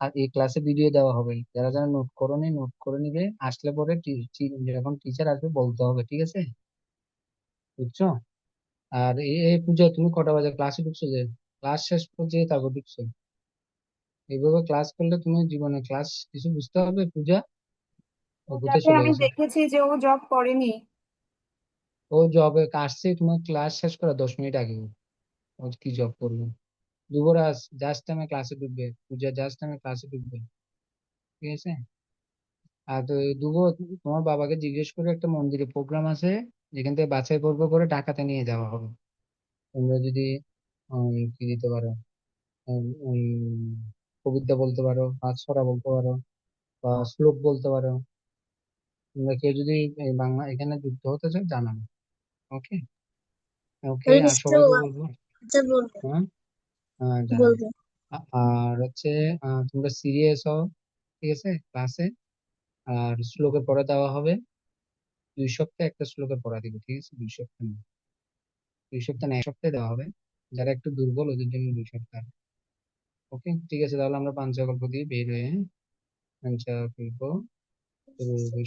আর এই ক্লাসে ভিডিও দেওয়া হবে, যারা যারা নোট করোনি নোট করে নিবে, আসলে পরে যখন টিচার আসবে বলতে হবে, ঠিক আছে? বুঝছো? আর এই পূজা তুমি কটা বাজে ক্লাসে ঢুকছো, যে ক্লাস শেষ পর্যায়ে তারপর ঢুকছো? এইভাবে ক্লাস করলে তুমি জীবনে ক্লাস কিছু বুঝতে হবে। পূজা ও কোথায়
পূজাকে
চলে
আমি
গেছে?
দেখেছি যে ও জব করেনি।
ও জবে আসছে তোমার ক্লাস শেষ করা 10 মিনিট আগে। ও কি জব করবে? যুবরাজ জাস্ট টাইমে ক্লাসে ঢুকবে, পূজা জাস্ট টাইমে ক্লাসে ঢুকবে, ঠিক আছে? আর তো দুবো, তোমার বাবাকে জিজ্ঞেস করে একটা মন্দিরে প্রোগ্রাম আছে, যেখান থেকে বাছাই পর্ব করে ঢাকাতে নিয়ে যাওয়া হবে। তোমরা যদি কি দিতে পারো, উম, উম, কবিতা বলতে পারো, ছড়া বলতে পারো, বা শ্লোক বলতে পারো, তোমরা কেউ যদি এই বাংলা এখানে যুক্ত হতে চাও জানাবে। ওকে, ওকে। আর সবাইকে বলবো,
আচ্ছা বলবো
হ্যাঁ, জানাবে।
বলবো
আর হচ্ছে তোমরা সিরিয়াস হও, ঠিক আছে ক্লাসে। আর শ্লোকের পড়া দেওয়া হবে, 2 সপ্তাহে একটা শ্লোকের পড়া দিবে, ঠিক আছে? 2 সপ্তাহ না, 2 সপ্তাহ না, 1 সপ্তাহে দেওয়া হবে। যারা একটু দুর্বল ওদের জন্য 2 সপ্তাহ। ওকে, ঠিক আছে, তাহলে আমরা পাঞ্চগল্প দিয়ে বের হয়ে, পঞ্চগল্প শুরু